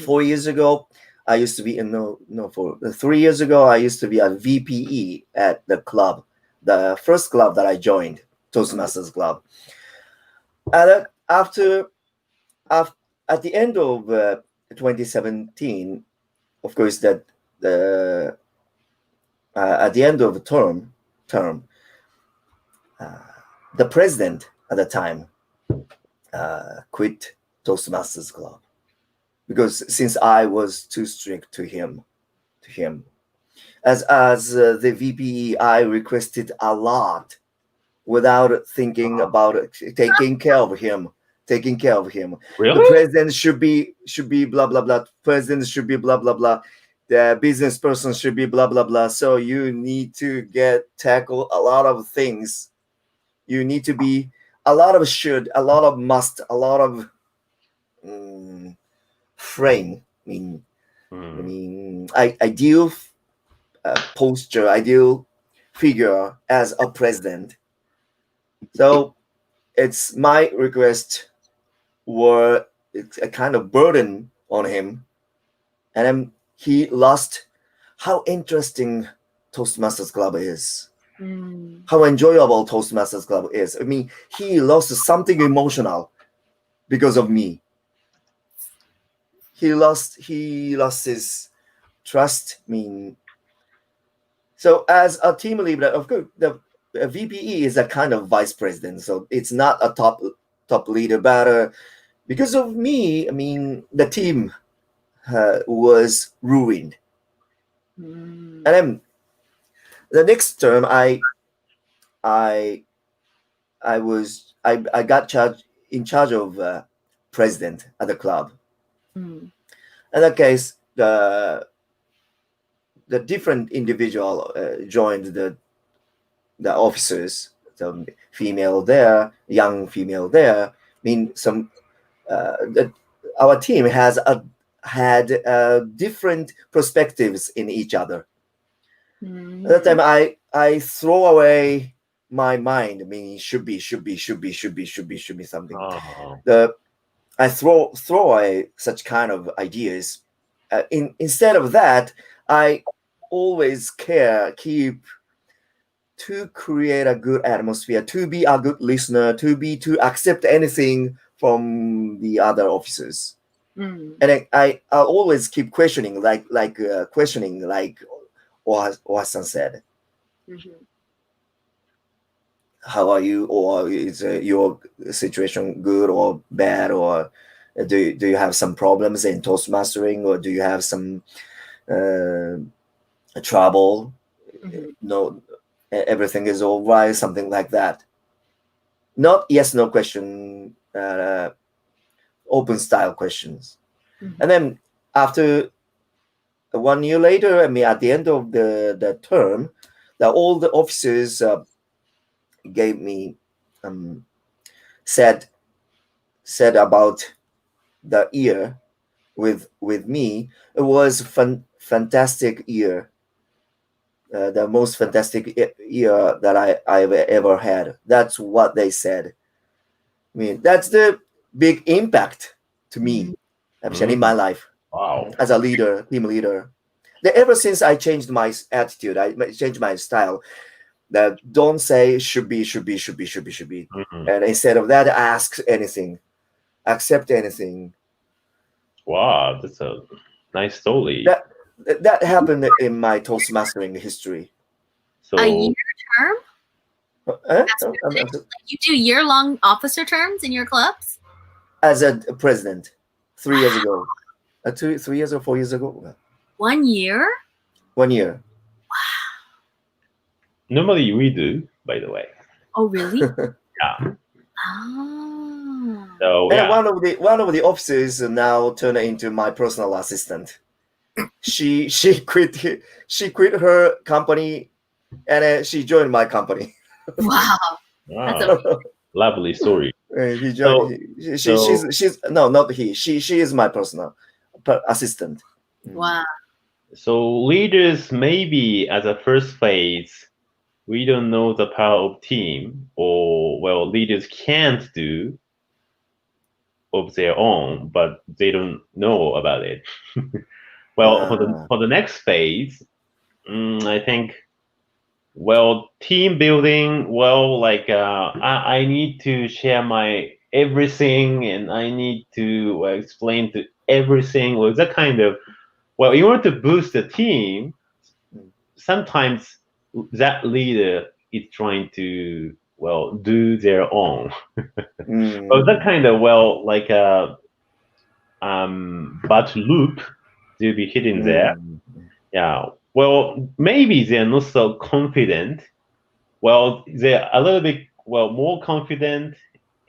[SPEAKER 1] 4 years ago, I used to be 3 years ago, I used to be a VPE at the club, the first club that I joined, Toastmasters Club. And at the end of 2017, of course, that at the end of the term, the president at the time quit Toastmasters Club because since I was too strict to him. As the VPE, I requested a lot without thinking about taking care of him.
[SPEAKER 2] Really?
[SPEAKER 1] The president should be blah blah blah. President should be blah blah blah. The business person should be blah blah blah. So you need to tackle a lot of things. You need to be a lot of should, a lot of must, a lot of frame. Ideal posture, ideal figure as a president. So it's my request were a kind of burden on him, and then he lost how interesting Toastmasters Club is. How enjoyable Toastmasters Club is. I mean, he lost something emotional because of me. He lost his trust. So as a team leader, of course, the VPE is a kind of vice president, so it's not a top leader, but because of me, the team was ruined. And then the next term, I got in charge of president at the club. In that case, the different individual joined the officers. Some female there, young female there. Our team has had different perspectives in each other. At that time, I throw away my mind, meaning should be something. I throw away such kind of ideas. Instead of that, I always keep to create a good atmosphere, to be a good listener, to accept anything from the other officers. And I always keep questioning, like Ohashi-san said. How are you, or is your situation good or bad, or do you have some problems in Toastmastering, or do you have some trouble? No, everything is all right, something like that. Not yes, no question, open style questions. And then after 1 year later, I mean, at the end of the term, all the officers gave me said about the year with me. It was fantastic year, the most fantastic year that I've ever had. That's what they said. I mean, that's the big impact to me, in my life.
[SPEAKER 2] Wow.
[SPEAKER 1] As a leader, team leader. Ever since I changed my attitude, I changed my style. That don't say should be. And instead of that, ask anything, accept anything.
[SPEAKER 2] Wow, that's a nice story.
[SPEAKER 1] That happened in my Toastmastering history.
[SPEAKER 2] So
[SPEAKER 3] A year term? You do year-long officer terms in your clubs?
[SPEAKER 1] As a president, 3 years ago. 3 years or 4 years ago.
[SPEAKER 3] 1 year?
[SPEAKER 1] 1 year.
[SPEAKER 2] normally we do, by the way.
[SPEAKER 3] Oh, really?
[SPEAKER 2] Yeah.
[SPEAKER 3] Oh.
[SPEAKER 2] So
[SPEAKER 1] And
[SPEAKER 2] yeah.
[SPEAKER 1] one of the officers now turned into my personal assistant. She quit her company and she joined my company.
[SPEAKER 3] Wow.
[SPEAKER 2] Wow.
[SPEAKER 3] That's
[SPEAKER 2] Lovely story.
[SPEAKER 1] He joined. She's no, not he. She is my personal assistant.
[SPEAKER 3] Wow.
[SPEAKER 2] So leaders, maybe as a first phase, we don't know the power of team, or well, leaders can't do of their own, but they don't know about it. Well, for the next phase, I think, well, team building, well, like I need to share my everything, and I need to explain to everything. Well, that kind of, well, in order to boost the team, sometimes that leader is trying to, well, do their own. But that kind of, well, like a bad loop to be hidden there. Yeah. Well, maybe they're not so confident. Well, they're a little bit, well, more confident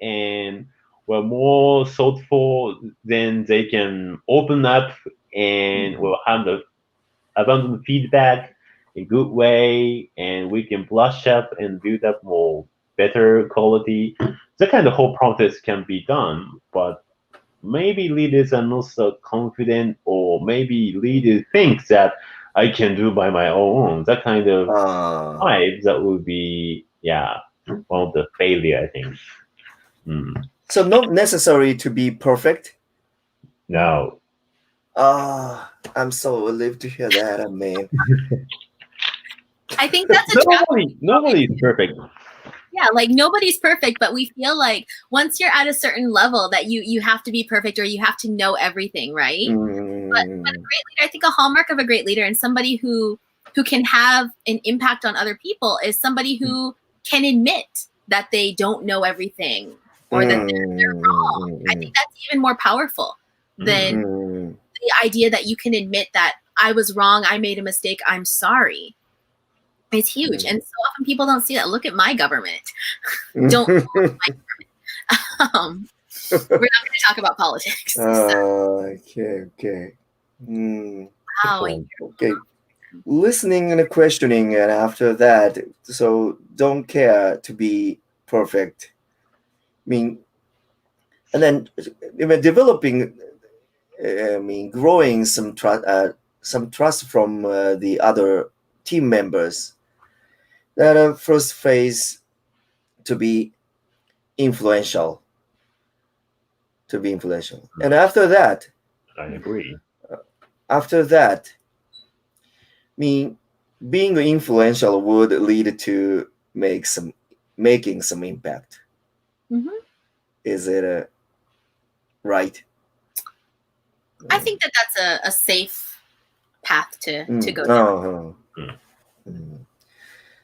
[SPEAKER 2] and, well, more thoughtful. Then they can open up and will have the abundant feedback in a good way, and we can brush up and build up more better quality. That kind of whole process can be done, but maybe leaders are not so confident, or maybe leaders think that I can do by my own. That kind of vibe, that would be, yeah, one of the failure, I think.
[SPEAKER 1] So not necessary to be perfect.
[SPEAKER 2] No.
[SPEAKER 1] I'm so relieved to hear that. I mean,
[SPEAKER 3] I think that's a challenge.
[SPEAKER 2] Nobody is perfect.
[SPEAKER 3] Yeah, like nobody's perfect, but we feel like once you're at a certain level that you have to be perfect, or you have to know everything, right? But a great leader, I think a hallmark of a great leader and somebody who can have an impact on other people is somebody who can admit that they don't know everything, or that they're wrong. I think that's even more powerful than the idea that you can admit that I was wrong, I made a mistake, I'm sorry. It's huge. And so often people don't see that. Look at my government. Don't look at my government. We're not going to talk about politics.
[SPEAKER 1] Okay.
[SPEAKER 3] Wow.
[SPEAKER 1] Okay. Listening and questioning, and after that, so don't care to be perfect. I mean, and then developing growing some trust from the other team members. That first phase to be influential. And after that,
[SPEAKER 2] I agree.
[SPEAKER 1] After that, being influential would lead to making some impact. Is it right?
[SPEAKER 3] I think that's a safe path to go down.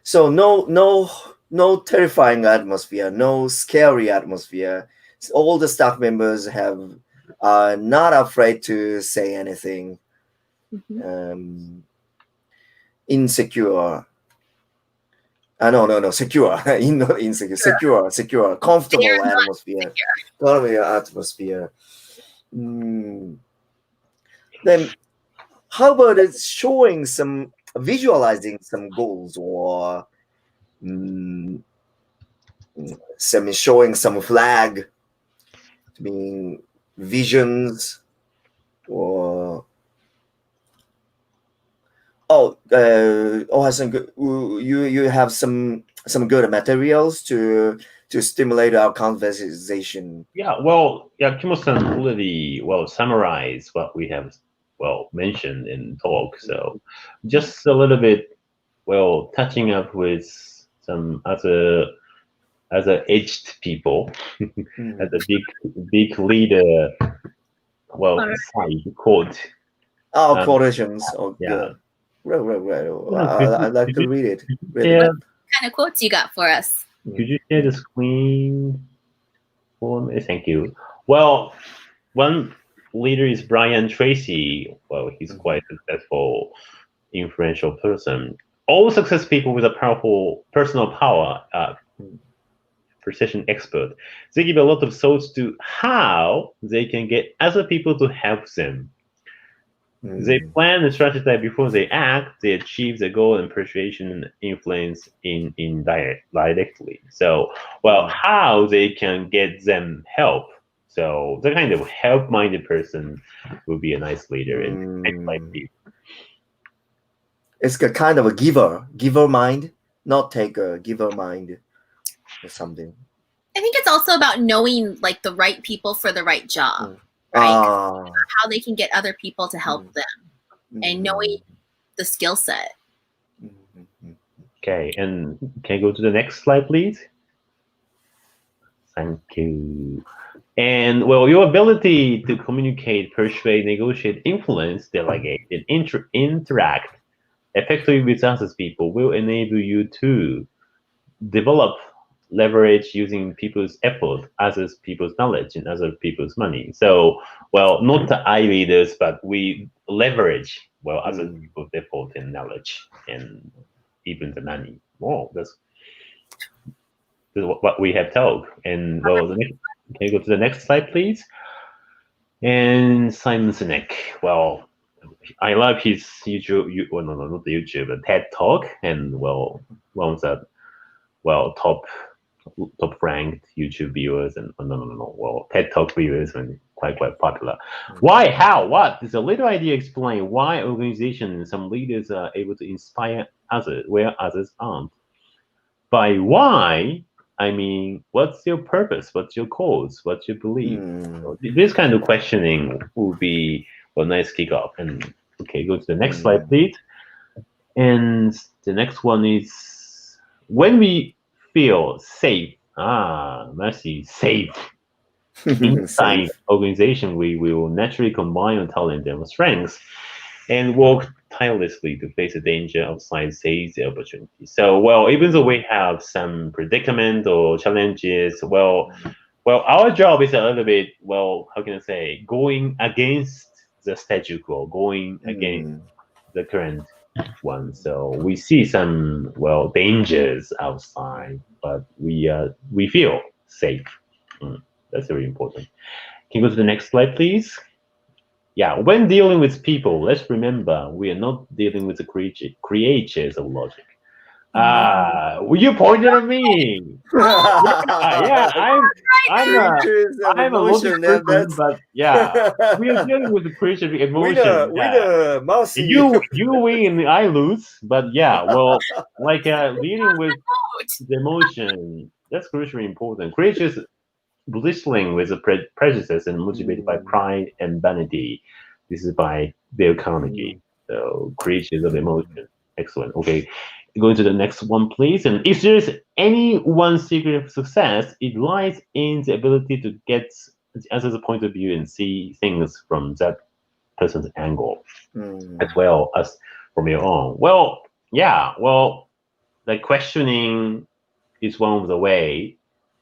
[SPEAKER 1] So no terrifying atmosphere, no scary atmosphere. All the staff members are not afraid to say anything. Insecure. Secure. Insecure. Secure. Comfortable atmosphere. Atmosphere. Then, how about visualizing some goals or showing some flag, visions, or you have some good materials to stimulate our conversation.
[SPEAKER 2] Kimochi-san already summarized what we have mentioned in talk. So just a little bit touching up with some other aged people as a big leader side quote.
[SPEAKER 1] Quotations. Good. Right. I'd like to read it.
[SPEAKER 3] What kind of quotes you got for us?
[SPEAKER 2] Could you share the screen for me? Thank you. Well, one leader is Brian Tracy. He's quite a successful, influential person. All success people with a powerful personal power, precision expert, they give a lot of thoughts to how they can get other people to help them. They plan and strategize before they act. They achieve the goal and persuasion and influence directly. So, how they can get them help. So, the kind of help-minded person would be a nice leader in next slide, please.
[SPEAKER 1] It's a kind of a giver mind, not taker, giver mind, or something.
[SPEAKER 3] I think it's also about knowing the right people for the right job. Right? How they can get other people to help them and knowing the skill set.
[SPEAKER 2] Okay, and can you go to the next slide, please? Thank you. And your ability to communicate, persuade, negotiate, influence, delegate, and interact effectively with other people will enable you to develop leverage using people's effort, others people's knowledge, and other people's money. So, not the eye leaders, but we leverage other people's effort and knowledge, and even the money. That's what we have told. And can you go to the next slide, please? And Simon Sinek. I love his YouTube, not the YouTube, but TED Talk, and one of the top ranked YouTube viewers and TED Talk viewers and quite popular. Why? How? What? There's a little idea explain why organizations and some leaders are able to inspire others where others aren't. By why, I mean, what's your purpose? What's your cause? What's your belief? So this kind of questioning will be a nice kickoff. And okay, go to the next slide, please. And the next one is when we feel safe. Marcie, safe. Inside organization, we will naturally combine our talent and strengths and work tirelessly to face the danger outside, seize the opportunity. So, even though we have some predicament or challenges, our job is a little bit, how can I say, going against the status quo, going against the current one. So we see some dangers outside, but we feel safe. That's very important. Can you go to the next slide, please? Yeah, when dealing with people, let's remember we are not dealing with the creatures of logic. You pointed at me. I'm a logic person, but we are dealing with the creation of emotion.
[SPEAKER 1] Marcie.
[SPEAKER 2] You win and I lose, but dealing with the emotion, that's crucially important. Creatures bristling with prejudice and motivated by pride and vanity. This is by Dale Carnegie. So creatures of emotion. Excellent. Okay. Going to the next one, please. And if there's any one secret of success, it lies in the ability to get the other's point of view and see things from that person's angle, as well as from your own. The questioning is one of the way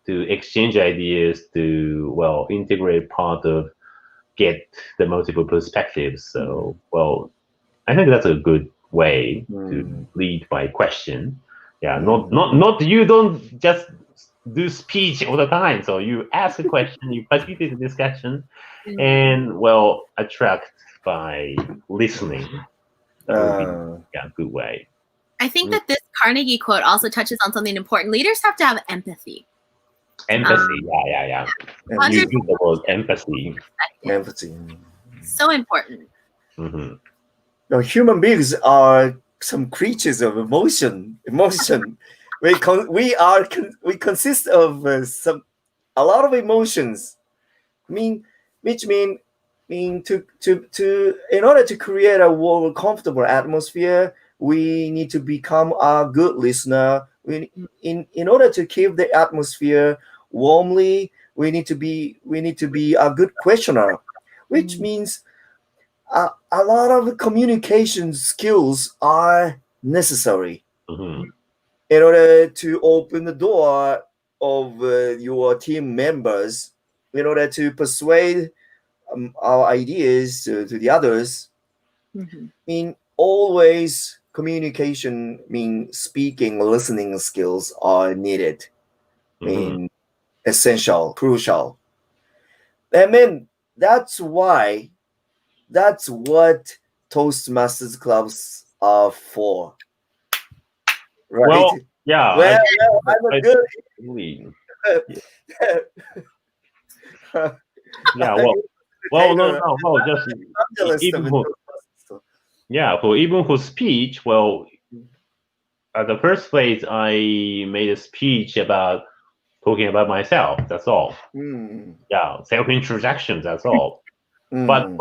[SPEAKER 2] to exchange ideas, to integrate part of get the multiple perspectives. So I think that's a good way to lead by question. Not you don't just do speech all the time. So you ask a question, you participate in the discussion, and attract by listening. That would be a good way.
[SPEAKER 3] I think that this Carnegie quote also touches on something important. Leaders have to have empathy.
[SPEAKER 2] Empathy, You use the word empathy.
[SPEAKER 1] Empathy.
[SPEAKER 3] So important.
[SPEAKER 1] Now, human beings are some creatures of emotion. We consist of a lot of emotions. Which mean to in order to create a more comfortable atmosphere, we need to become a good listener. In order to keep the atmosphere warmly, we need to be a good questioner, which means a lot of communication skills are necessary in order to open the door of your team members, in order to persuade our ideas to the others. Always communication, speaking, listening skills are needed. Essential, crucial. That's what Toastmasters clubs are for. Right? I'm a good.
[SPEAKER 2] Even for speech, at the first place, I made a speech about talking about myself. That's all. Self-introduction. That's all. But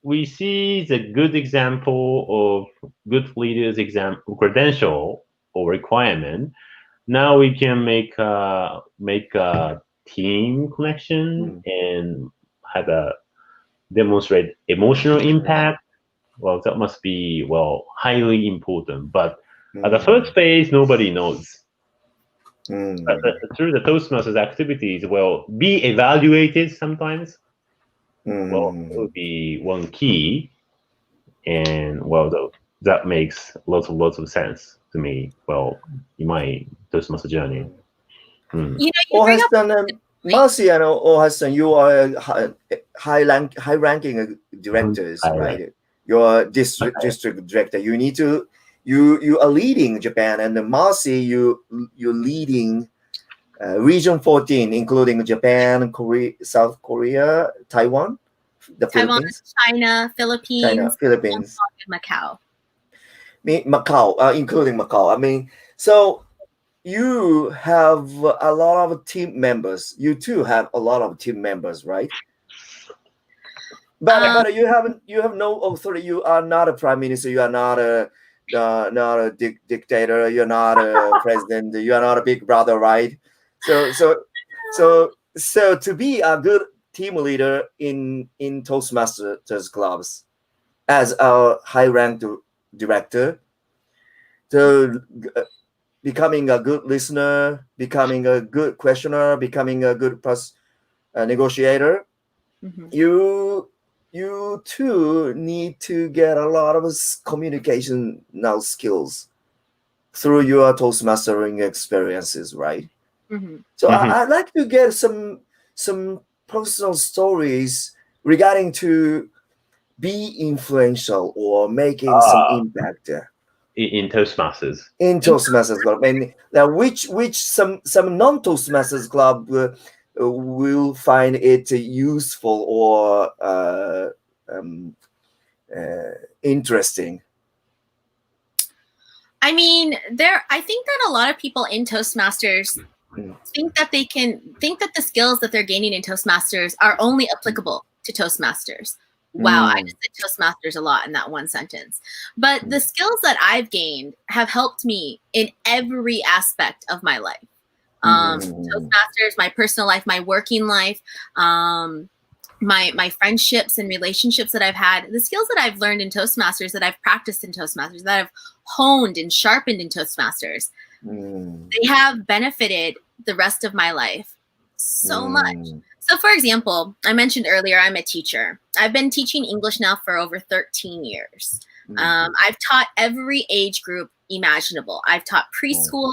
[SPEAKER 2] we see the good example of good leaders' credential or requirement. Now we can make a team connection and have a demonstrate emotional impact. That must be highly important. But at the first phase, nobody knows. Through the Toastmasters activities, be evaluated sometimes. It would be one key, and that makes lots of sense to me. In my Toastmaster journey.
[SPEAKER 1] Marcie and Ohashi, you are high-ranking directors, right? You're district director. You are leading Japan, and Marcie, you're leading Region 14, including Japan, Korea, South Korea, Taiwan, Philippines,
[SPEAKER 3] China, Philippines, Macau.
[SPEAKER 1] Including Macau. So you have a lot of team members. You too have a lot of team members, right? But you have no authority. You are not a prime minister. You are not a dictator. You're not a president. You are not a big brother, right? So to be a good team leader in Toastmasters clubs, as our high-ranked director, to becoming a good listener, becoming a good questioner, becoming a good negotiator, you too need to get a lot of communication skills through your Toastmastering experiences, right? So I'd like to get some personal stories regarding to be influential or making some impact.
[SPEAKER 2] in Toastmasters.
[SPEAKER 1] In Toastmasters Club. And now which some non-Toastmasters Club will find it useful or interesting?
[SPEAKER 3] I mean, I think that a lot of people in Toastmasters think that the skills that they're gaining in Toastmasters are only applicable to Toastmasters. Wow, I just said Toastmasters a lot in that one sentence. But the skills that I've gained have helped me in every aspect of my life. Toastmasters, my personal life, my working life, my friendships and relationships that I've had, the skills that I've learned in Toastmasters, that I've practiced in Toastmasters, that I've honed and sharpened in Toastmasters, they have benefited the rest of my life so much. So for example, I mentioned earlier, I'm a teacher. I've been teaching English now for over 13 years. I've taught every age group imaginable. I've taught preschool,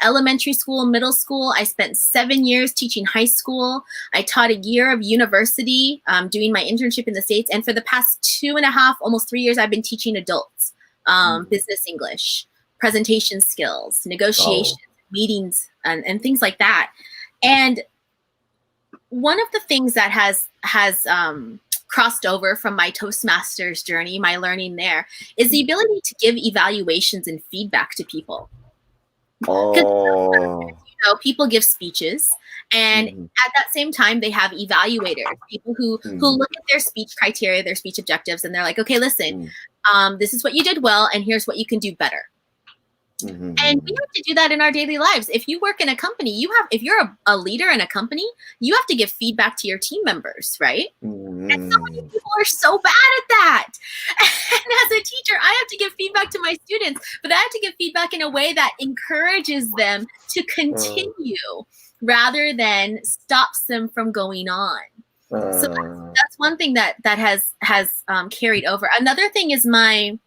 [SPEAKER 3] elementary school, middle school. I spent 7 years teaching high school. I taught a year of university, doing my internship in the States. And for the past 2.5, almost 3 years, I've been teaching adults, business English, presentation skills, negotiations, meetings, and things like that. And one of the things that has crossed over from my Toastmasters journey, my learning there, is the ability to give evaluations and feedback to people. People give speeches, and at that same time, they have evaluators, people who look at their speech criteria, their speech objectives, and they're like, okay, listen, this is what you did well, and here's what you can do better. And we have to do that in our daily lives. If you work in a company, if you're a leader in a company, you have to give feedback to your team members, right? And so many people are so bad at that. And as a teacher, I have to give feedback to my students, but I have to give feedback in a way that encourages them to continue rather than stops them from going on. So that's one thing that has carried over. Another thing is my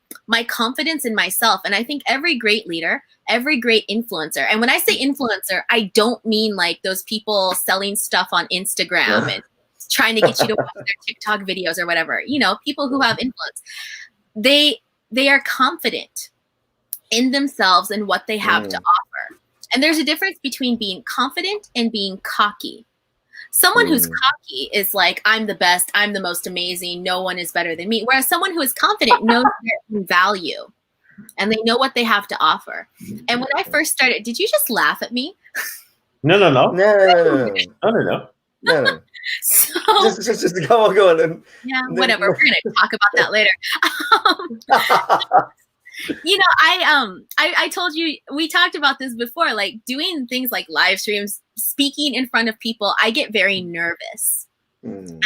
[SPEAKER 3] confidence in myself. And I think every great leader, every great influencer, and when I say influencer, I don't mean like those people selling stuff on Instagram and trying to get you to watch their TikTok videos or whatever. People who have influence, they are confident in themselves and what they have to offer. And there's a difference between being confident and being cocky. Someone who's cocky is like, I'm the best, I'm the most amazing, no one is better than me. Whereas someone who is confident knows their own value and they know what they have to offer. And when I first started, did you just laugh at me?
[SPEAKER 2] No.
[SPEAKER 1] So, just go on.
[SPEAKER 3] Yeah, whatever. We're going to talk about that later. I told you, we talked about this before, like doing things like live streams, speaking in front of people, I get very nervous. And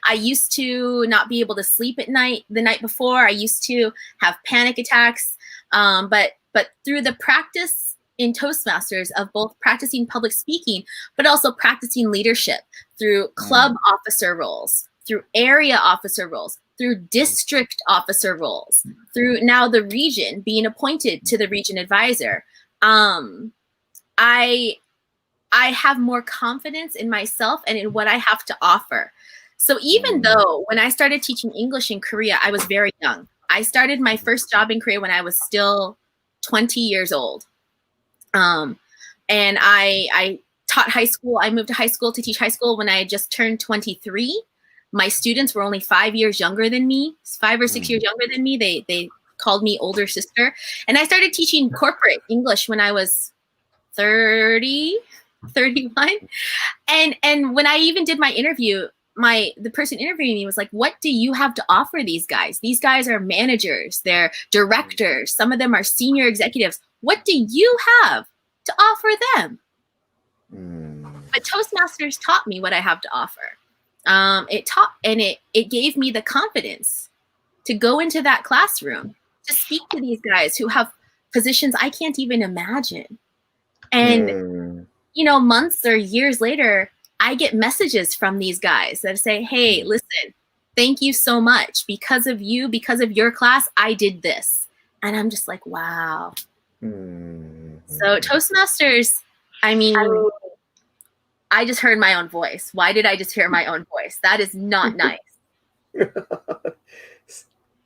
[SPEAKER 3] I used to not be able to sleep at night the night before. I used to have panic attacks. But through the practice in Toastmasters of both practicing public speaking, but also practicing leadership through club officer roles, through area officer roles, through district officer roles, through now the region, being appointed to the region advisor, I have more confidence in myself and in what I have to offer. So even though when I started teaching English in Korea, I was very young. I started my first job in Korea when I was still 20 years old. And I taught high school. I moved to high school to teach high school when I had just turned 23. My students were only 5 years younger than me, 5 or 6 years younger than me. They called me older sister. And I started teaching corporate English when I was 30, 31. And when I even did my interview, the person interviewing me was like, what do you have to offer these guys? These guys are managers, they're directors, some of them are senior executives. What do you have to offer them? But Toastmasters taught me what I have to offer. It gave me the confidence to go into that classroom, to speak to these guys who have positions I can't even imagine. And, months or years later, I get messages from these guys that say, hey, listen, thank you so much. Because of you, because of your class, I did this. And I'm just like, wow. So Toastmasters, I just heard my own voice. Why did I just hear my own voice? That is not nice.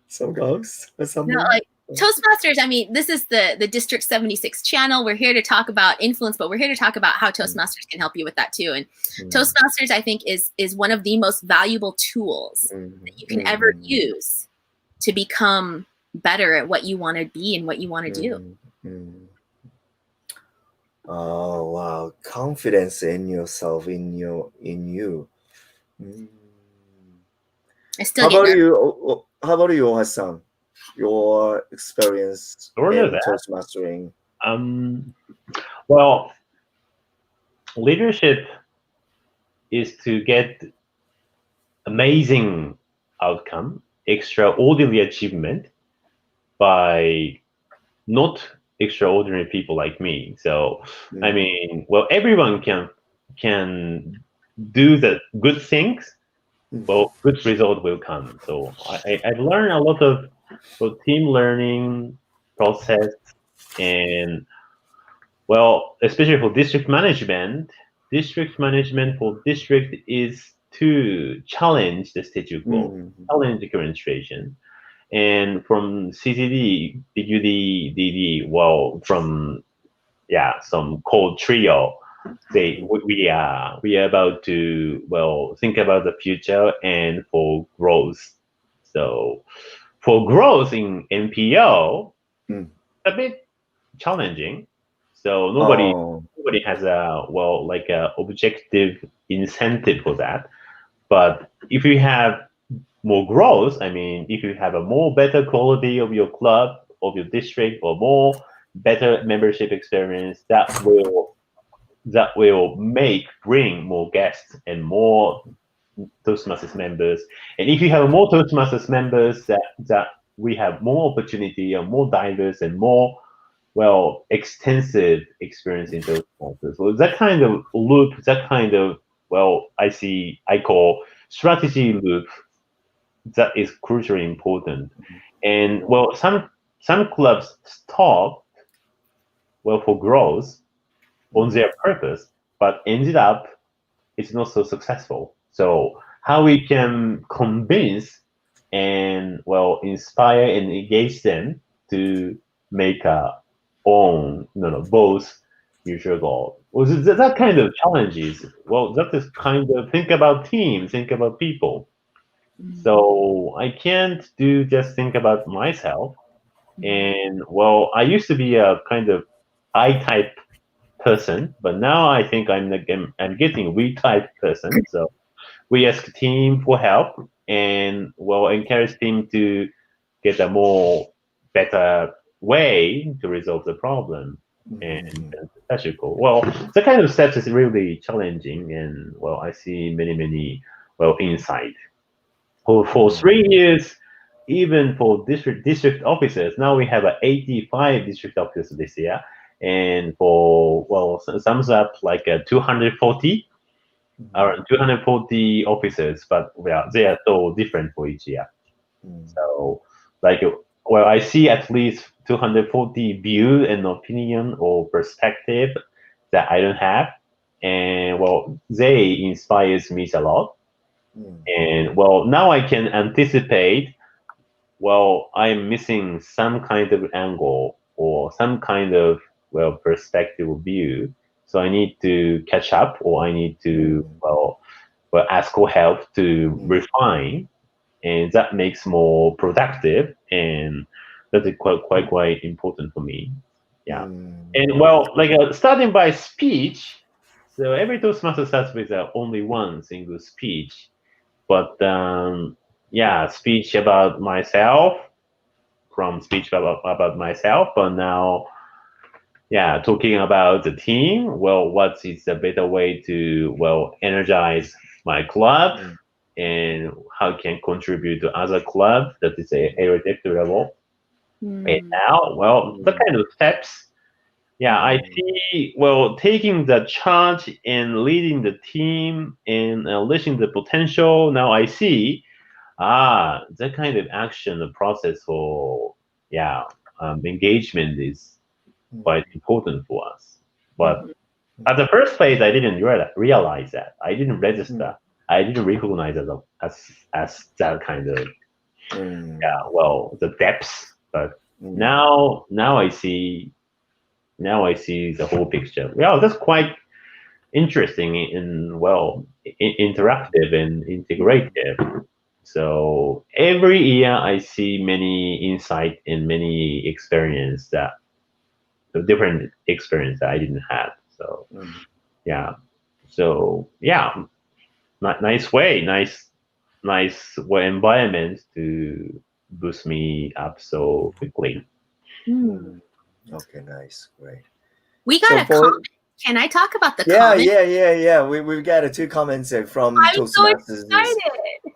[SPEAKER 1] Some ghosts or something?
[SPEAKER 3] No, like Toastmasters, I mean, this is the District 76 channel. We're here to talk about influence, but we're here to talk about how Toastmasters can help you with that too. And Toastmasters, I think, is one of the most valuable tools that you can ever use to become better at what you want to be and what you want to do.
[SPEAKER 1] Oh, wow. Confidence in yourself, in you.
[SPEAKER 3] I still
[SPEAKER 1] How about you, Ohashi-san? Your experience in Toastmastering?
[SPEAKER 2] Well, leadership is to get amazing outcome, extraordinary achievement by not extraordinary people like me. So, I mean, well, everyone can do the good things, well, good result will come. So I've learned a lot of team learning process, and well, especially for district management for district is to challenge the status quo, challenge the current situation. And from CCD, DQD, DD, well, from some called trio, we are about to think about the future and for growth. So for growth in NPO, a bit challenging. So nobody has a objective incentive for that. But if you have more growth, I mean, if you have a more better quality of your club, of your district, or more better membership experience, that will bring more guests and more Toastmasters members. And if you have more Toastmasters members, that we have more opportunity and more diverse and more extensive experience in Toastmasters. So that kind of loop, that kind of I call strategy loop, that is crucially important. And some clubs stop for growth on their purpose, but ended up it's not so successful. So how we can convince and inspire and engage them to make both mutual goal. That kind of challenges. That is kind of think about teams, think about people. So I can't just think about myself. And I used to be a kind of I-type person, but now I think I'm getting we-type person. So we ask team for help and encourage team to get a more better way to resolve the problem. And that's cool. The kind of steps is really challenging, and I see many insight. For 3 years, even for district officers, now we have 85 district officers this year, and for sums up like 240 officers, but they are so different for each year. So I see at least 240 view and opinion or perspective that I don't have, and they inspires me a lot. And now I can anticipate I'm missing some kind of angle or some kind of perspective view, so I need to catch up, or I need to ask for help to refine, and that makes more productive, and that is quite important for me. And starting by speech, so every Toastmaster starts with only one single speech, but speech about myself, from speech about myself, but now talking about the team. What is a better way to energize my club, and how can contribute to other club that is a erudite level. And now the kind of steps I see taking the charge and leading the team and unleashing the potential. Now I see that kind of action, the process for engagement is quite important for us. But at the first place, I didn't realize that. I didn't register. I didn't recognize it as that kind of the depths. But Now I see the whole picture. Yeah, that's quite interesting and interactive and integrative. So every year I see many insight and many different experience that I didn't have. So yeah. So yeah, nice environment to boost me up so quickly.
[SPEAKER 1] Okay, nice, great.
[SPEAKER 3] We got a comment. Can I talk about the comment?
[SPEAKER 1] Yeah. We've got 2 comments from Toastmasters.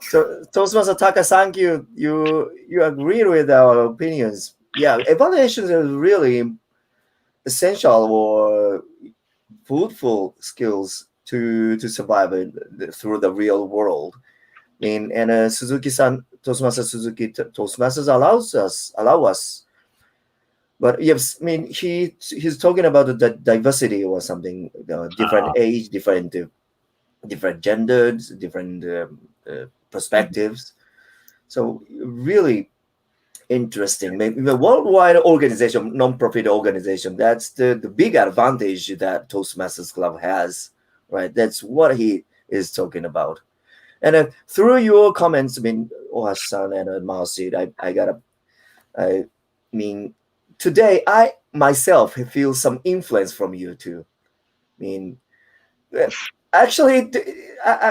[SPEAKER 1] So Toastmaster Taka, thank you. You agree with our opinions. Yeah, evaluations are really essential or fruitful skills to survive through the real world. And Suzuki-san, Toastmaster Suzuki, Toastmasters allow us. But yes, I mean he's talking about the diversity or something, different age, different genders, different perspectives. So really interesting. Maybe the worldwide organization, non-profit organization, that's the big advantage that Toastmasters Club has, right? That's what he is talking about. And through your comments, I mean, Ohashi-san and Marcie, I mean, today I myself feel some influence from you too. I mean, actually,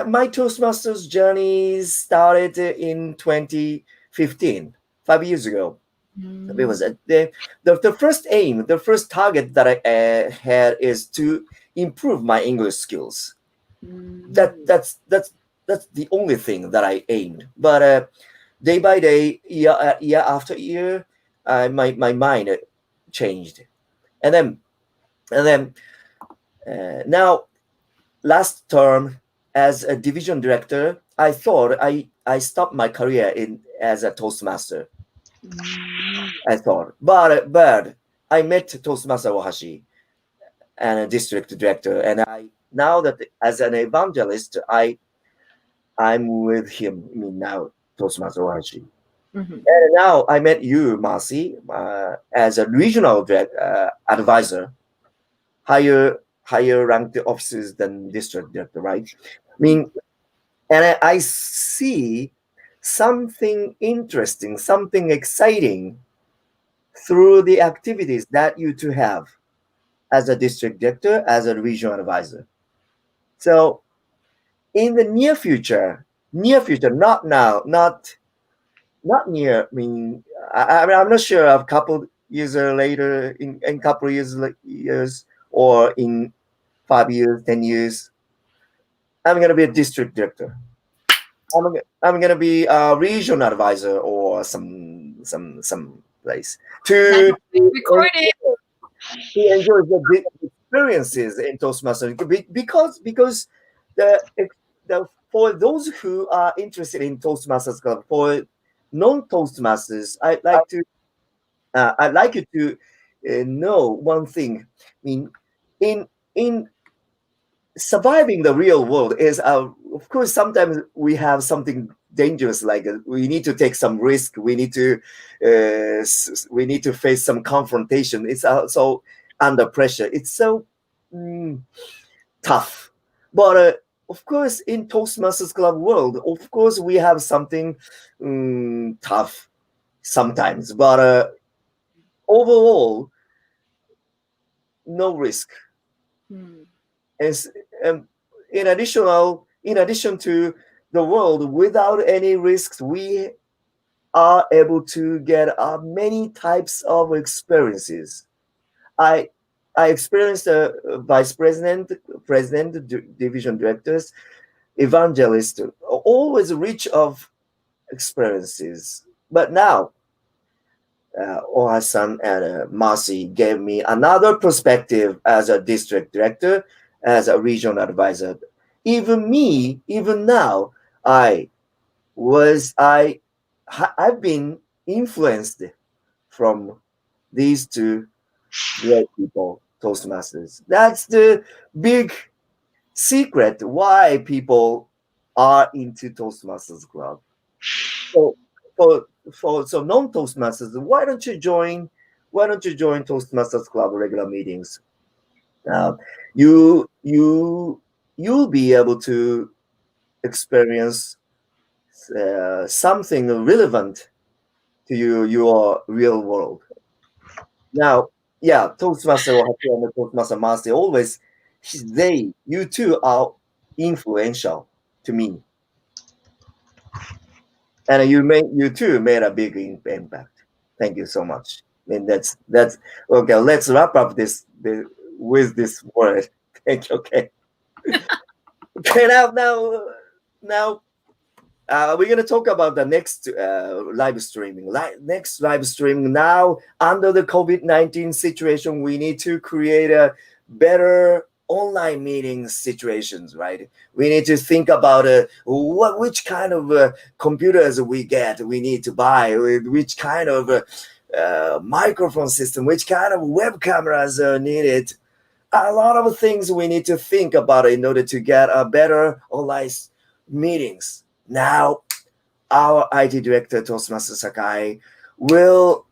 [SPEAKER 1] my Toastmasters journey started in 2015, 5 years ago. It was the first aim, the first target that I had is to improve my English skills. That's the only thing that I aimed. But day by day, year after year, my mind changed, and then now last term as a division director, I thought I stopped my career as a Toastmaster. I thought, but I met Toastmaster Ohashi and a district director, and now that as an evangelist, I'm with him. I mean now Toastmaster Ohashi. And now I met you, Marcie, as a regional advisor, higher ranked officers than district director, right? I mean, and I see something interesting, something exciting through the activities that you two have as a district director, as a regional advisor. So in the near future, not now, not near. I mean, I'm not sure. A couple years later, in couple years, or in 5 years, 10 years, I'm gonna be a district director. I'm gonna be a regional advisor or some place to enjoy the experiences in Toastmasters because the for those who are interested in Toastmasters Club, for non-Toastmasters, I'd like you to know one thing. I mean, in surviving the real world is of course sometimes we have something dangerous, like we need to take some risk, we need to face some confrontation. It's also under pressure, it's so tough. But of course in Toastmasters Club world, of course we have something tough sometimes, but overall no risk. As in addition to the world without any risks, we are able to get many types of experiences. I experienced vice president, division directors, evangelist, always rich of experiences. But now, Ohashi and Marcie gave me another perspective as a district director, as a regional advisor. Even now, I've been influenced from these two great people, Toastmasters. That's the big secret why people are into Toastmasters Club. So so non-Toastmasters, why don't you join Toastmasters Club regular meetings? You'll be able to experience something relevant to your real world. Now, yeah, Toastmaster Ohashi and Toastmaster Marcie always, you two are influential to me. And you too made a big impact. Thank you so much. And that's okay. Let's wrap up with this word. Thank you. Okay. Okay. Now, we're gonna talk about the next live streaming. Next live streaming. Now, under the COVID-19 situation, we need to create a better online meeting situations, right? We need to think about which kind of computers we need to buy, which kind of microphone system, which kind of web cameras are needed. A lot of things we need to think about in order to get a better online meetings. Now, our IT director, Toastmaster Sakai, will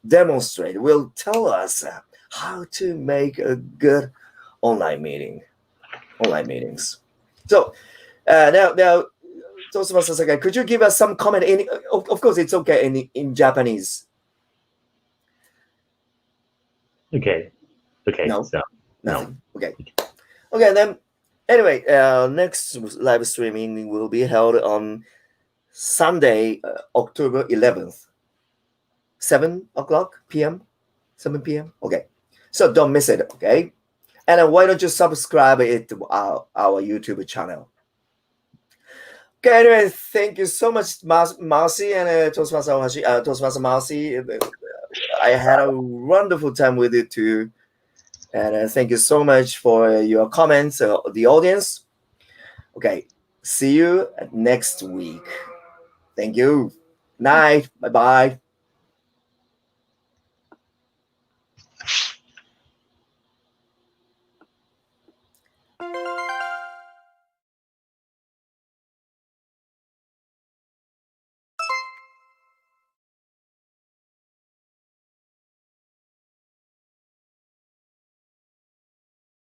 [SPEAKER 1] tell us how to make a good online meetings. So now, Toastmaster Sakai, could you give us some comment? Of course, it's okay in Japanese.
[SPEAKER 2] Okay.
[SPEAKER 1] No.
[SPEAKER 2] So,
[SPEAKER 1] nothing. No. Okay. Then anyway, next live streaming will be held on Sunday, October 11th, 7 p.m. Okay. So don't miss it. Okay. And then why don't you subscribe it to our YouTube channel? Okay, anyway, thank you so much, Marcie and Toastmaster Ohashi. Toastmaster Marcie, I had a wonderful time with you too. And thank you so much for your comments, the audience. Okay, see you next week. Thank you. Night. Bye-bye.